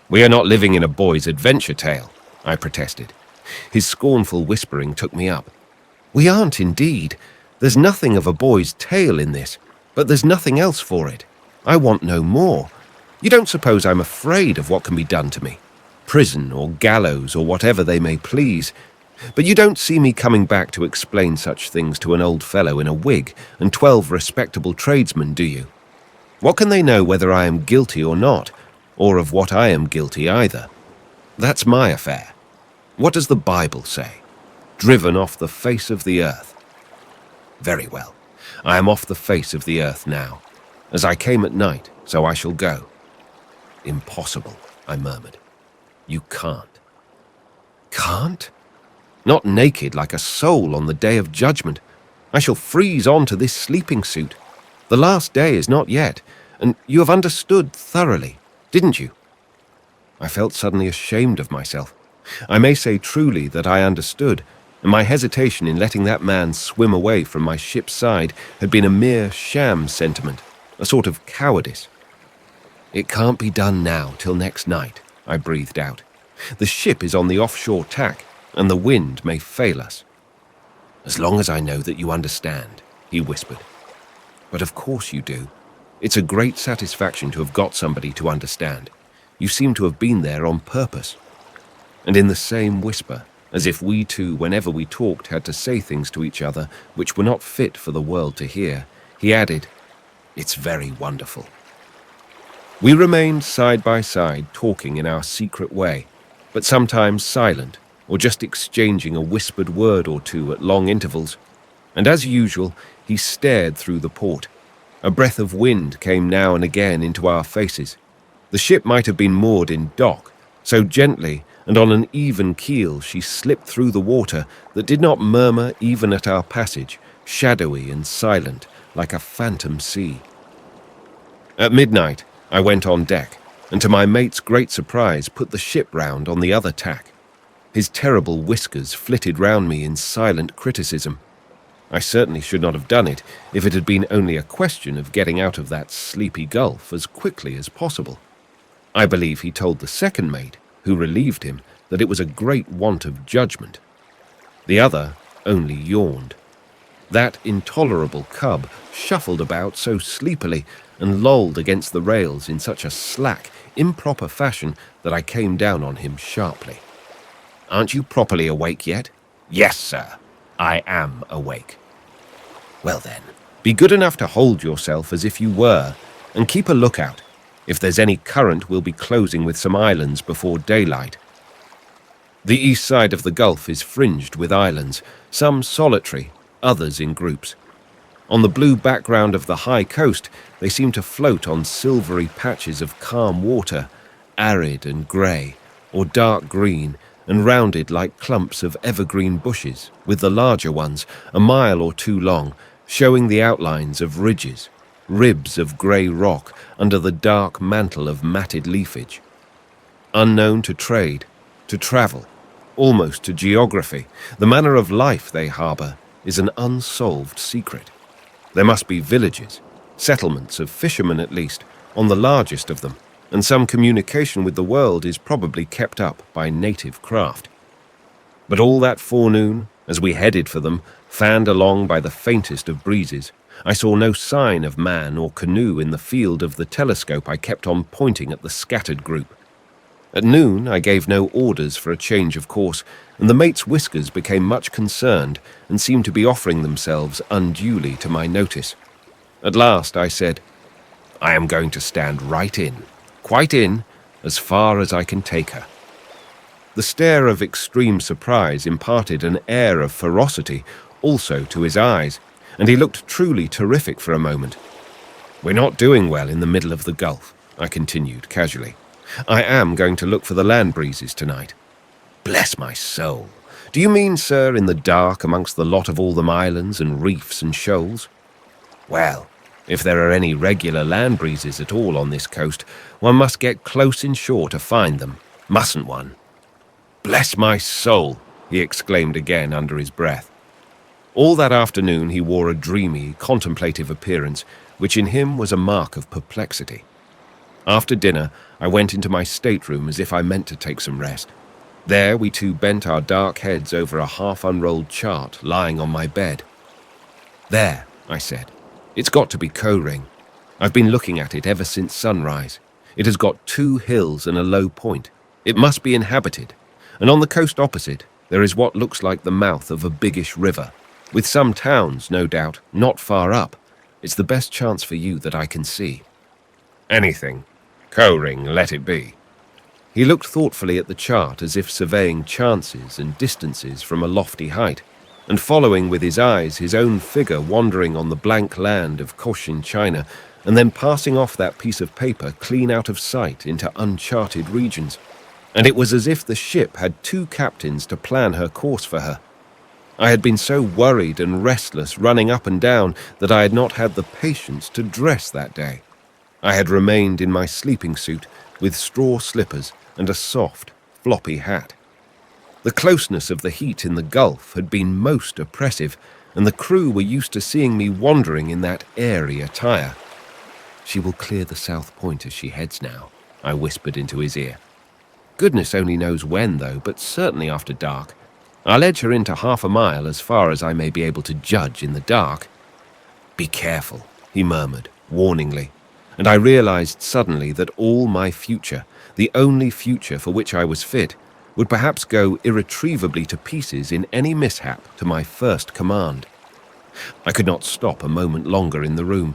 [SPEAKER 1] We are not living in a boy's adventure tale," I protested. His scornful whispering took me up. "We aren't indeed. There's nothing of a boy's tale in this, but there's nothing else for it. I want no more. You don't suppose I'm afraid of what can be done to me? Prison or gallows or whatever they may please. But you don't see me coming back to explain such things to an old fellow in a wig and 12 respectable tradesmen, do you? What can they know whether I am guilty or not, or of what I am guilty either? That's my affair. What does the Bible say? Driven off the face of the earth. Very well. I am off the face of the earth now. As I came at night, so I shall go." "Impossible," I murmured. "You can't." "Can't? Not naked like a soul on the day of judgment. I shall freeze on to this sleeping suit. The last day is not yet, and you have understood thoroughly, didn't you?" I felt suddenly ashamed of myself. I may say truly that I understood, and my hesitation in letting that man swim away from my ship's side had been a mere sham sentiment, a sort of cowardice. "It can't be done now till next night," I breathed out. "The ship is on the offshore tack, and the wind may fail us." "As long as I know that you understand," he whispered. "But of course you do. It's a great satisfaction to have got somebody to understand. You seem to have been there on purpose." And in the same whisper, as if we two, whenever we talked, had to say things to each other which were not fit for the world to hear, he added, "It's very wonderful." We remained side by side, talking in our secret way, but sometimes silent, or just exchanging a whispered word or two at long intervals. And as usual, he stared through the port. A breath of wind came now and again into our faces. The ship might have been moored in dock, so gently and on an even keel she slipped through the water that did not murmur even at our passage, shadowy and silent, like a phantom sea. At midnight, I went on deck, and to my mate's great surprise put the ship round on the other tack. His terrible whiskers flitted round me in silent criticism. I certainly should not have done it if it had been only a question of getting out of that sleepy gulf as quickly as possible. I believe he told the second mate, who relieved him, that it was a great want of judgment. The other only yawned. That intolerable cub shuffled about so sleepily and lolled against the rails in such a slack, improper fashion that I came down on him sharply. "Aren't you properly awake yet?" "Yes, sir, I am awake." "Well then, be good enough to hold yourself as if you were, and keep a lookout. If there's any current, we'll be closing with some islands before daylight." The east side of the gulf is fringed with islands, some solitary, others in groups. On the blue background of the high coast, they seem to float on silvery patches of calm water, arid and grey, or dark green, and rounded like clumps of evergreen bushes, with the larger ones, a mile or two long, showing the outlines of ridges, ribs of grey rock under the dark mantle of matted leafage. Unknown to trade, to travel, almost to geography, the manner of life they harbour is an unsolved secret. There must be villages, settlements of fishermen at least, on the largest of them, and some communication with the world is probably kept up by native craft. But all that forenoon, as we headed for them, Fanned along by the faintest of breezes, I saw no sign of man or canoe in the field of the telescope I kept on pointing at the scattered group. At noon, I gave no orders for a change of course, and the mate's whiskers became much concerned and seemed to be offering themselves unduly to my notice. At last I said, "I am going to stand right in, quite in, as far as I can take her." The stare of extreme surprise imparted an air of ferocity also to his eyes, and he looked truly terrific for a moment. "We're not doing well in the middle of the Gulf," I continued casually. "I am going to look for the land breezes tonight." "Bless my soul! Do you mean, sir, in the dark amongst the lot of all them islands and reefs and shoals?" "Well, if there are any regular land breezes at all on this coast, one must get close inshore to find them, mustn't one?" "Bless my soul!" he exclaimed again under his breath. All that afternoon he wore a dreamy, contemplative appearance, which in him was a mark of perplexity. After dinner, I went into my stateroom as if I meant to take some rest. There we two bent our dark heads over a half-unrolled chart lying on my bed. "There," I said. "It's got to be Ko-ring. I've been looking at it ever since sunrise. It has got 2 hills and a low point. It must be inhabited. And on the coast opposite, there is what looks like the mouth of a biggish river, with some towns, no doubt, not far up. It's the best chance for you that I can see." "Anything. Ko-ring, let it be." He looked thoughtfully at the chart as if surveying chances and distances from a lofty height, and following with his eyes his own figure wandering on the blank land of Cochin China, and then passing off that piece of paper clean out of sight into uncharted regions. And it was as if the ship had 2 captains to plan her course for her. I had been so worried and restless running up and down that I had not had the patience to dress that day. I had remained in my sleeping suit with straw slippers and a soft, floppy hat. The closeness of the heat in the Gulf had been most oppressive, and the crew were used to seeing me wandering in that airy attire. "She will clear the south point as she heads now," I whispered into his ear. "Goodness only knows when, though, but certainly after dark. I'll edge her into half a mile as far as I may be able to judge in the dark." "Be careful," he murmured, warningly, and I realized suddenly that all my future, the only future for which I was fit, would perhaps go irretrievably to pieces in any mishap to my first command. I could not stop a moment longer in the room.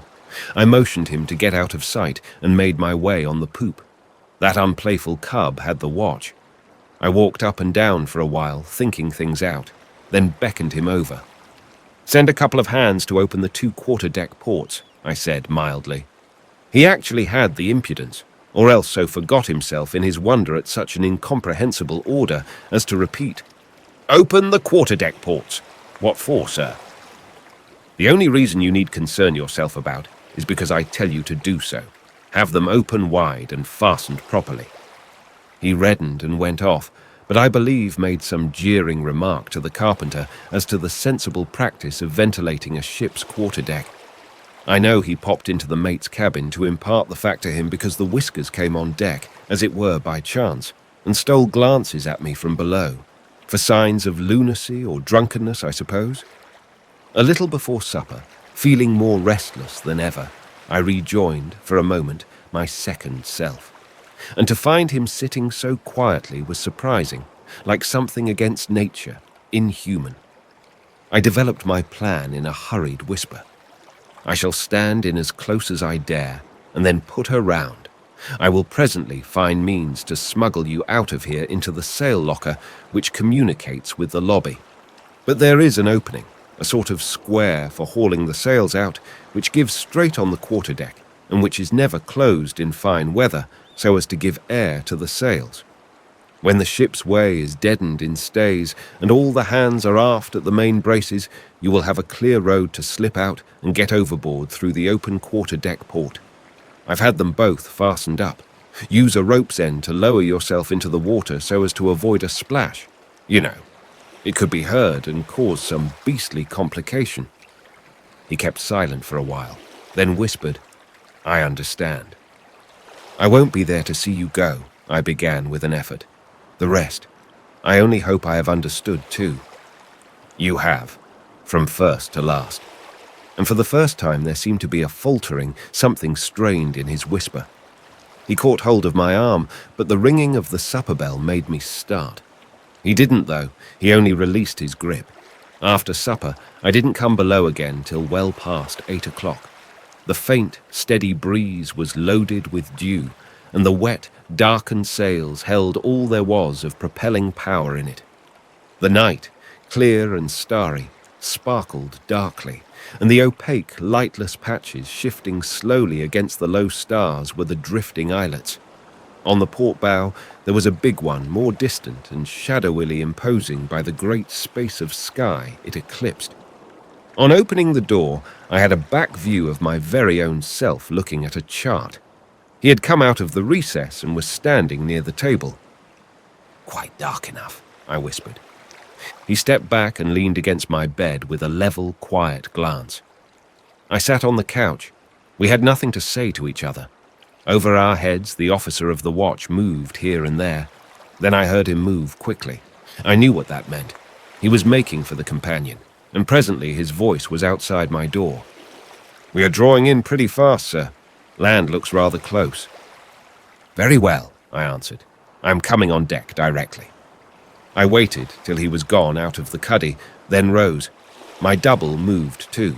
[SPEAKER 1] I motioned him to get out of sight and made my way on the poop. That unplayful cub had the watch. I walked up and down for a while, thinking things out, then beckoned him over. "Send a couple of hands to open the 2 quarter-deck ports," I said mildly. He actually had the impudence, or else so forgot himself in his wonder at such an incomprehensible order as to repeat, "Open the quarter-deck ports." "What for, sir?" "The only reason you need concern yourself about is because I tell you to do so. Have them open wide and fastened properly." He reddened and went off, but I believe made some jeering remark to the carpenter as to the sensible practice of ventilating a ship's quarterdeck. I know he popped into the mate's cabin to impart the fact to him because the whiskers came on deck, as it were by chance, and stole glances at me from below, for signs of lunacy or drunkenness, I suppose. A little before supper, feeling more restless than ever, I rejoined, for a moment, my second self. And to find him sitting so quietly was surprising, like something against nature, inhuman. I developed my plan in a hurried whisper. "I shall stand in as close as I dare, and then put her round. I will presently find means to smuggle you out of here into the sail locker, which communicates with the lobby. But there is an opening, a sort of square for hauling the sails out, which gives straight on the quarterdeck, and which is never closed in fine weather, so as to give air to the sails. When the ship's way is deadened in stays, and all the hands are aft at the main braces, you will have a clear road to slip out and get overboard through the open quarter-deck port. I've had them both fastened up. Use a rope's end to lower yourself into the water so as to avoid a splash. You know, it could be heard and cause some beastly complication." He kept silent for a while, then whispered, "I understand." "I won't be there to see you go," I began with an effort. "The rest, I only hope I have understood too." "You have. from first to last. And for the first time there seemed to be a faltering, something strained in his whisper. He caught hold of my arm, but the ringing of the supper bell made me start. He didn't, though. He only released his grip. After supper, I didn't come below again till well past 8 o'clock. The faint, steady breeze was loaded with dew, and the wet, darkened sails held all there was of propelling power in it. The night, clear and starry, sparkled darkly, and the opaque, lightless patches shifting slowly against the low stars were the drifting islets. On the port bow there was a big one, more distant and shadowily imposing by the great space of sky it eclipsed. On opening the door, I had a back view of my very own self looking at a chart. He had come out of the recess and was standing near the table. "Quite dark enough," I whispered. He stepped back and leaned against my bed with a level, quiet glance. I sat on the couch. We had nothing to say to each other. Over our heads, the officer of the watch moved here and there. Then I heard him move quickly. I knew what that meant. He was making for the companion, and presently his voice was outside my door. "We are drawing in pretty fast, sir. Land looks rather close." "Very well," I answered. "I am coming on deck directly." I waited till he was gone out of the cuddy, then rose. My double moved too.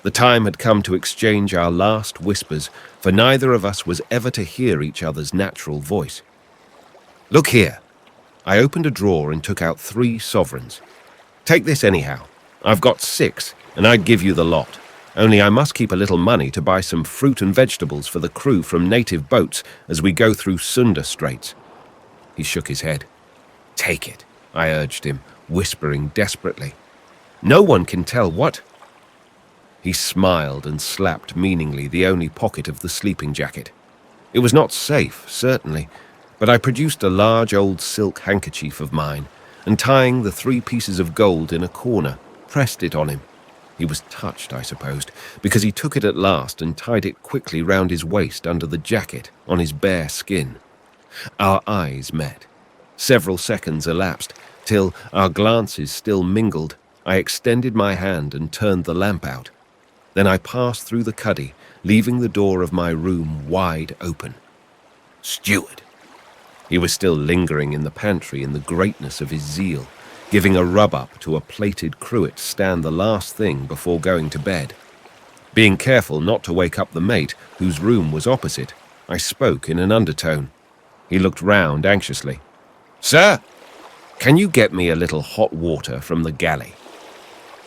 [SPEAKER 1] The time had come to exchange our last whispers, for neither of us was ever to hear each other's natural voice. "Look here." I opened a drawer and took out 3 sovereigns. "Take this anyhow. I've got 6, and I'd give you the lot. Only I must keep a little money to buy some fruit and vegetables for the crew from native boats as we go through Sunda Straits." He shook his head. "Take it," I urged him, whispering desperately. "No one can tell what—" He smiled and slapped meaningly the only pocket of the sleeping jacket. It was not safe, certainly, but I produced a large old silk handkerchief of mine, and tying the 3 pieces of gold in a corner, pressed it on him. He was touched, I supposed, because he took it at last and tied it quickly round his waist under the jacket on his bare skin. Our eyes met. Several seconds elapsed, till, our glances still mingled, I extended my hand and turned the lamp out. Then I passed through the cuddy, leaving the door of my room wide open. "Steward!" He was still lingering in the pantry in the greatness of his zeal, giving a rub-up to a plated cruet stand the last thing before going to bed. Being careful not to wake up the mate, whose room was opposite, I spoke in an undertone. He looked round anxiously. "Sir, can you get me a little hot water from the galley?"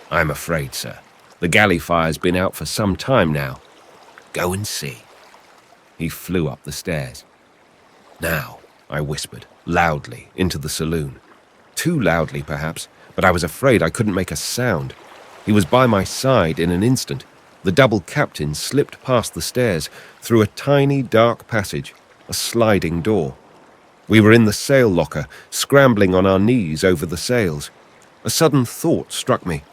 [SPEAKER 1] "I'm afraid, sir. The galley fire's been out for some time now." "Go and see." He flew up the stairs. "Now," I whispered, loudly, into the saloon. Too loudly, perhaps, but I was afraid I couldn't make a sound. He was by my side in an instant. The double captain slipped past the stairs, through a tiny, dark passage, a sliding door. We were in the sail locker, scrambling on our knees over the sails. A sudden thought struck me.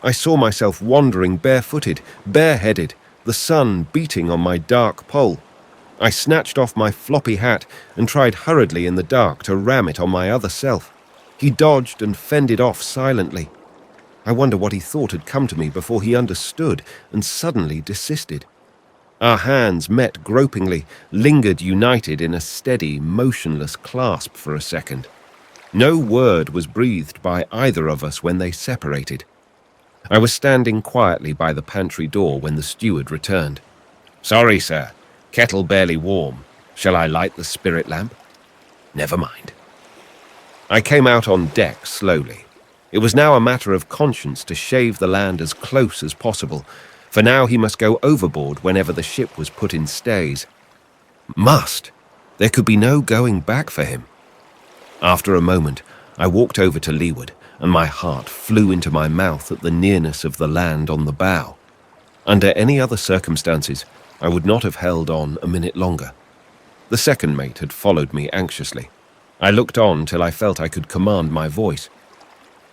[SPEAKER 1] I saw myself wandering barefooted, bareheaded, the sun beating on my dark poll. I snatched off my floppy hat and tried hurriedly in the dark to ram it on my other self. He dodged and fended off silently. I wonder what he thought had come to me before he understood and suddenly desisted. Our hands met gropingly, lingered united in a steady, motionless clasp for a second. No word was breathed by either of us when they separated. I was standing quietly by the pantry door when the steward returned. "Sorry, sir. Kettle barely warm. Shall I light the spirit lamp?" "Never mind." I came out on deck slowly. It was now a matter of conscience to shave the land as close as possible, for now he must go overboard whenever the ship was put in stays. Must! There could be no going back for him. After a moment, I walked over to leeward, and my heart flew into my mouth at the nearness of the land on the bow. Under any other circumstances, I would not have held on a minute longer. The second mate had followed me anxiously. I looked on till I felt I could command my voice.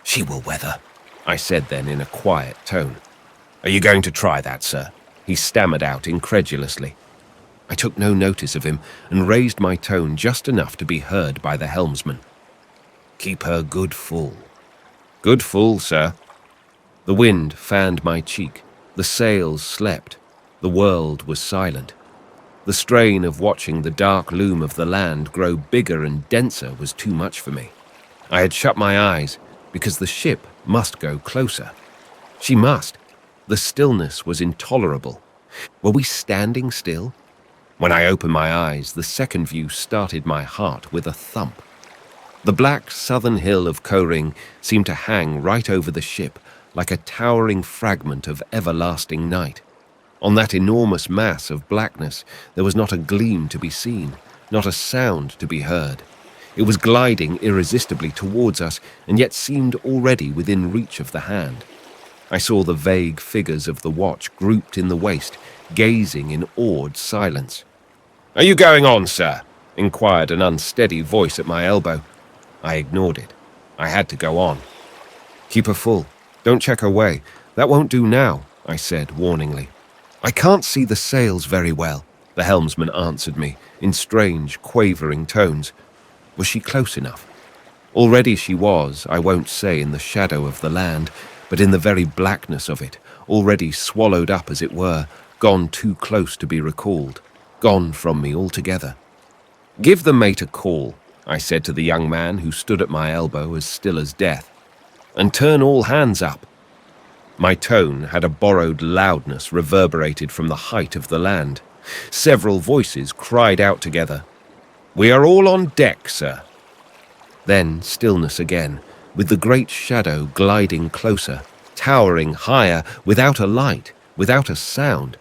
[SPEAKER 1] "She will weather," I said then in a quiet tone. "Are you going to try that, sir?" he stammered out incredulously. I took no notice of him and raised my tone just enough to be heard by the helmsman. "Keep her good full." "Good full, sir." The wind fanned my cheek, the sails slept, the world was silent. The strain of watching the dark loom of the land grow bigger and denser was too much for me. I had shut my eyes because the ship must go closer. She must. The stillness was intolerable. Were we standing still? When I opened my eyes, the second view started my heart with a thump. The black southern hill of Koh-ring seemed to hang right over the ship like a towering fragment of everlasting night. On that enormous mass of blackness, there was not a gleam to be seen, not a sound to be heard. It was gliding irresistibly towards us, and yet seemed already within reach of the hand. I saw the vague figures of the watch grouped in the waist, gazing in awed silence. "Are you going on, sir?" inquired an unsteady voice at my elbow. I ignored it. I had to go on. "Keep her full. Don't check her way. That won't do now," I said warningly. "I can't see the sails very well," the helmsman answered me in strange, quavering tones. Was she close enough? Already she was, I won't say in the shadow of the land, but in the very blackness of it, already swallowed up as it were, gone too close to be recalled, gone from me altogether. "Give the mate a call," I said to the young man who stood at my elbow as still as death, "and turn all hands up." My tone had a borrowed loudness reverberated from the height of the land. Several voices cried out together, "We are all on deck, sir." Then stillness again, with the great shadow gliding closer, towering higher, without a light, without a sound.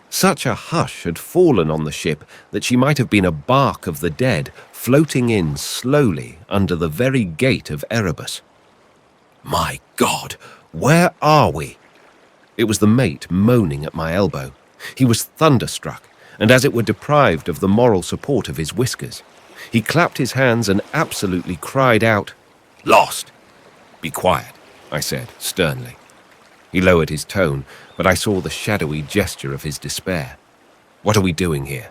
[SPEAKER 1] Such a hush had fallen on the ship that she might have been a bark of the dead, floating in slowly under the very gate of Erebus. My God! Where are we? It was the mate moaning at my elbow. He was thunderstruck, and as it were deprived of the moral support of his whiskers. He clapped his hands and absolutely cried out, "Lost!" "Be quiet," I said sternly. He lowered his tone, but I saw the shadowy gesture of his despair. "What are we doing here?"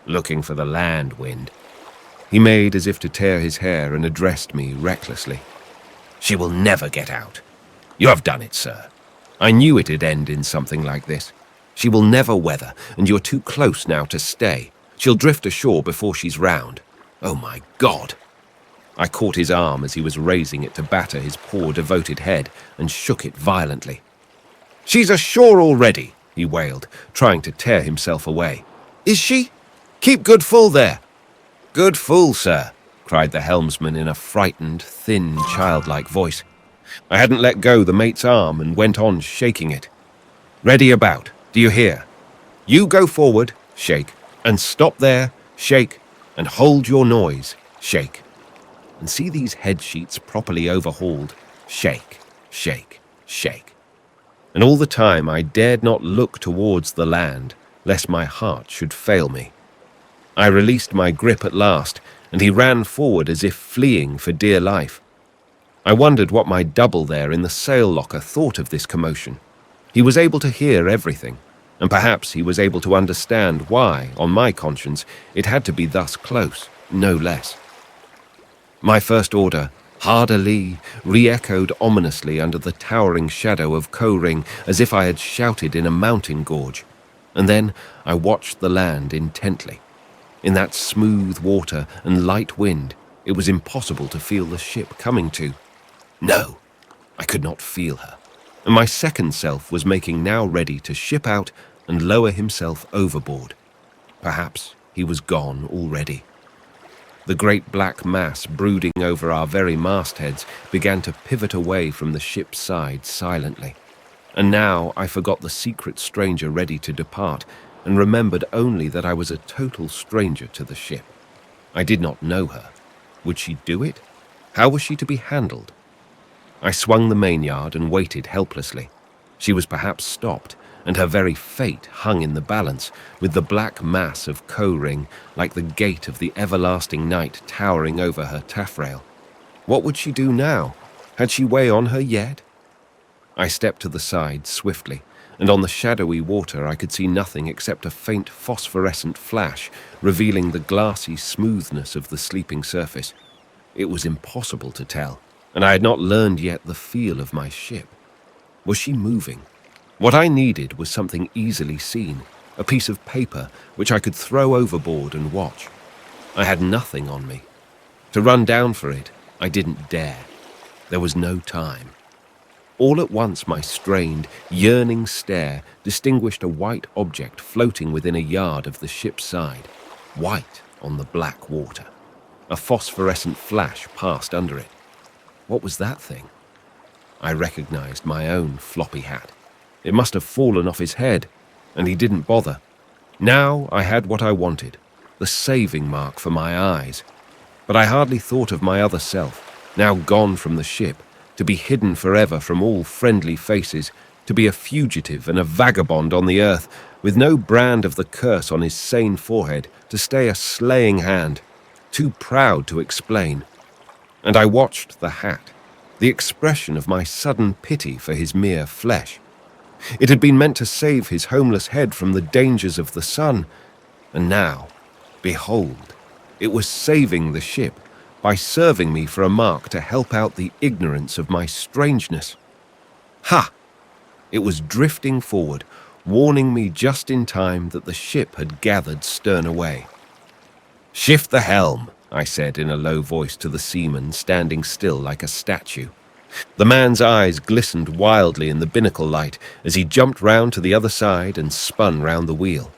[SPEAKER 1] "Looking for the land, Wind." He made as if to tear his hair and addressed me recklessly. "She will never get out. You have done it, sir. I knew it'd end in something like this. She will never weather, and you're too close now to stay. She'll drift ashore before she's round. Oh, my God!" I caught his arm as he was raising it to batter his poor devoted head and shook it violently. "She's ashore already," he wailed, trying to tear himself away. "Is she? Keep good full there." "Good full, sir," cried the helmsman in a frightened, thin, childlike voice. I hadn't let go the mate's arm and went on shaking it. "Ready about, do you hear? You go forward, shake, and stop there, shake, and hold your noise, shake. And see these head sheets properly overhauled, shake, shake, shake." And all the time I dared not look towards the land, lest my heart should fail me. I released my grip at last, and he ran forward as if fleeing for dear life. I wondered what my double there in the sail locker thought of this commotion. He was able to hear everything, and perhaps he was able to understand why, on my conscience, it had to be thus close, no less. My first order, "Hard a lee," re-echoed ominously under the towering shadow of Koh-ring as if I had shouted in a mountain gorge. And then I watched the land intently. In that smooth water and light wind, it was impossible to feel the ship coming to. No, I could not feel her, and my second self was making now ready to ship out and lower himself overboard. Perhaps he was gone already. The great black mass brooding over our very mastheads began to pivot away from the ship's side silently. And now I forgot the secret stranger ready to depart and remembered only that I was a total stranger to the ship. I did not know her. Would she do it? How was she to be handled? I swung the mainyard and waited helplessly. She was perhaps stopped, and her very fate hung in the balance, with the black mass of Koh-ring like the gate of the everlasting night towering over her taffrail. What would she do now? Had she way on her yet? I stepped to the side swiftly, and on the shadowy water I could see nothing except a faint phosphorescent flash, revealing the glassy smoothness of the sleeping surface. It was impossible to tell, and I had not learned yet the feel of my ship. Was she moving? What I needed was something easily seen, a piece of paper which I could throw overboard and watch. I had nothing on me. To run down for it, I didn't dare. There was no time. All at once my strained, yearning stare distinguished a white object floating within a yard of the ship's side, white on the black water. A phosphorescent flash passed under it. What was that thing? I recognized my own floppy hat. It must have fallen off his head, and he didn't bother. Now I had what I wanted, the saving mark for my eyes. But I hardly thought of my other self, now gone from the ship, to be hidden forever from all friendly faces, to be a fugitive and a vagabond on the earth, with no brand of the curse on his sane forehead to stay a slaying hand, too proud to explain. And I watched the hat, the expression of my sudden pity for his mere flesh. It had been meant to save his homeless head from the dangers of the sun, and now, behold, it was saving the ship by serving me for a mark to help out the ignorance of my strangeness. Ha! It was drifting forward, warning me just in time that the ship had gathered stern away. "Shift the helm," I said in a low voice to the seaman standing still like a statue. The man's eyes glistened wildly in the binnacle light as he jumped round to the other side and spun round the wheel.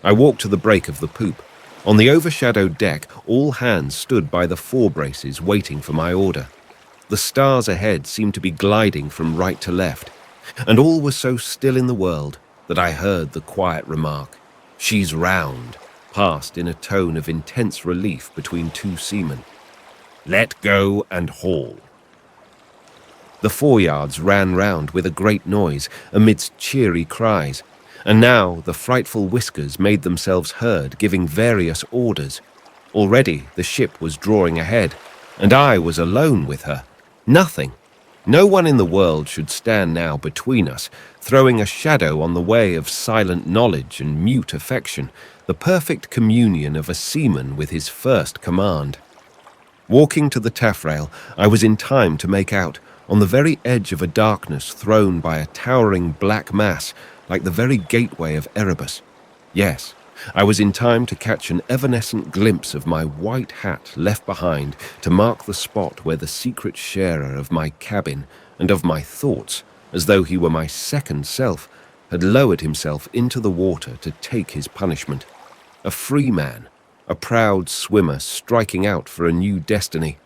[SPEAKER 1] I walked to the break of the poop. On the overshadowed deck, all hands stood by the fore braces waiting for my order. The stars ahead seemed to be gliding from right to left, and all was so still in the world that I heard the quiet remark, "She's round," passed in a tone of intense relief between two seamen. "Let go and haul." The foreyards ran round with a great noise amidst cheery cries, and now the frightful whiskers made themselves heard giving various orders. Already the ship was drawing ahead, and I was alone with her. Nothing, no one in the world should stand now between us, throwing a shadow on the way of silent knowledge and mute affection, the perfect communion of a seaman with his first command. Walking to the taffrail, I was in time to make out, on the very edge of a darkness thrown by a towering black mass, like the very gateway of Erebus. Yes, I was in time to catch an evanescent glimpse of my white hat left behind to mark the spot where the secret sharer of my cabin and of my thoughts, as though he were my second self, had lowered himself into the water to take his punishment. A free man, a proud swimmer striking out for a new destiny.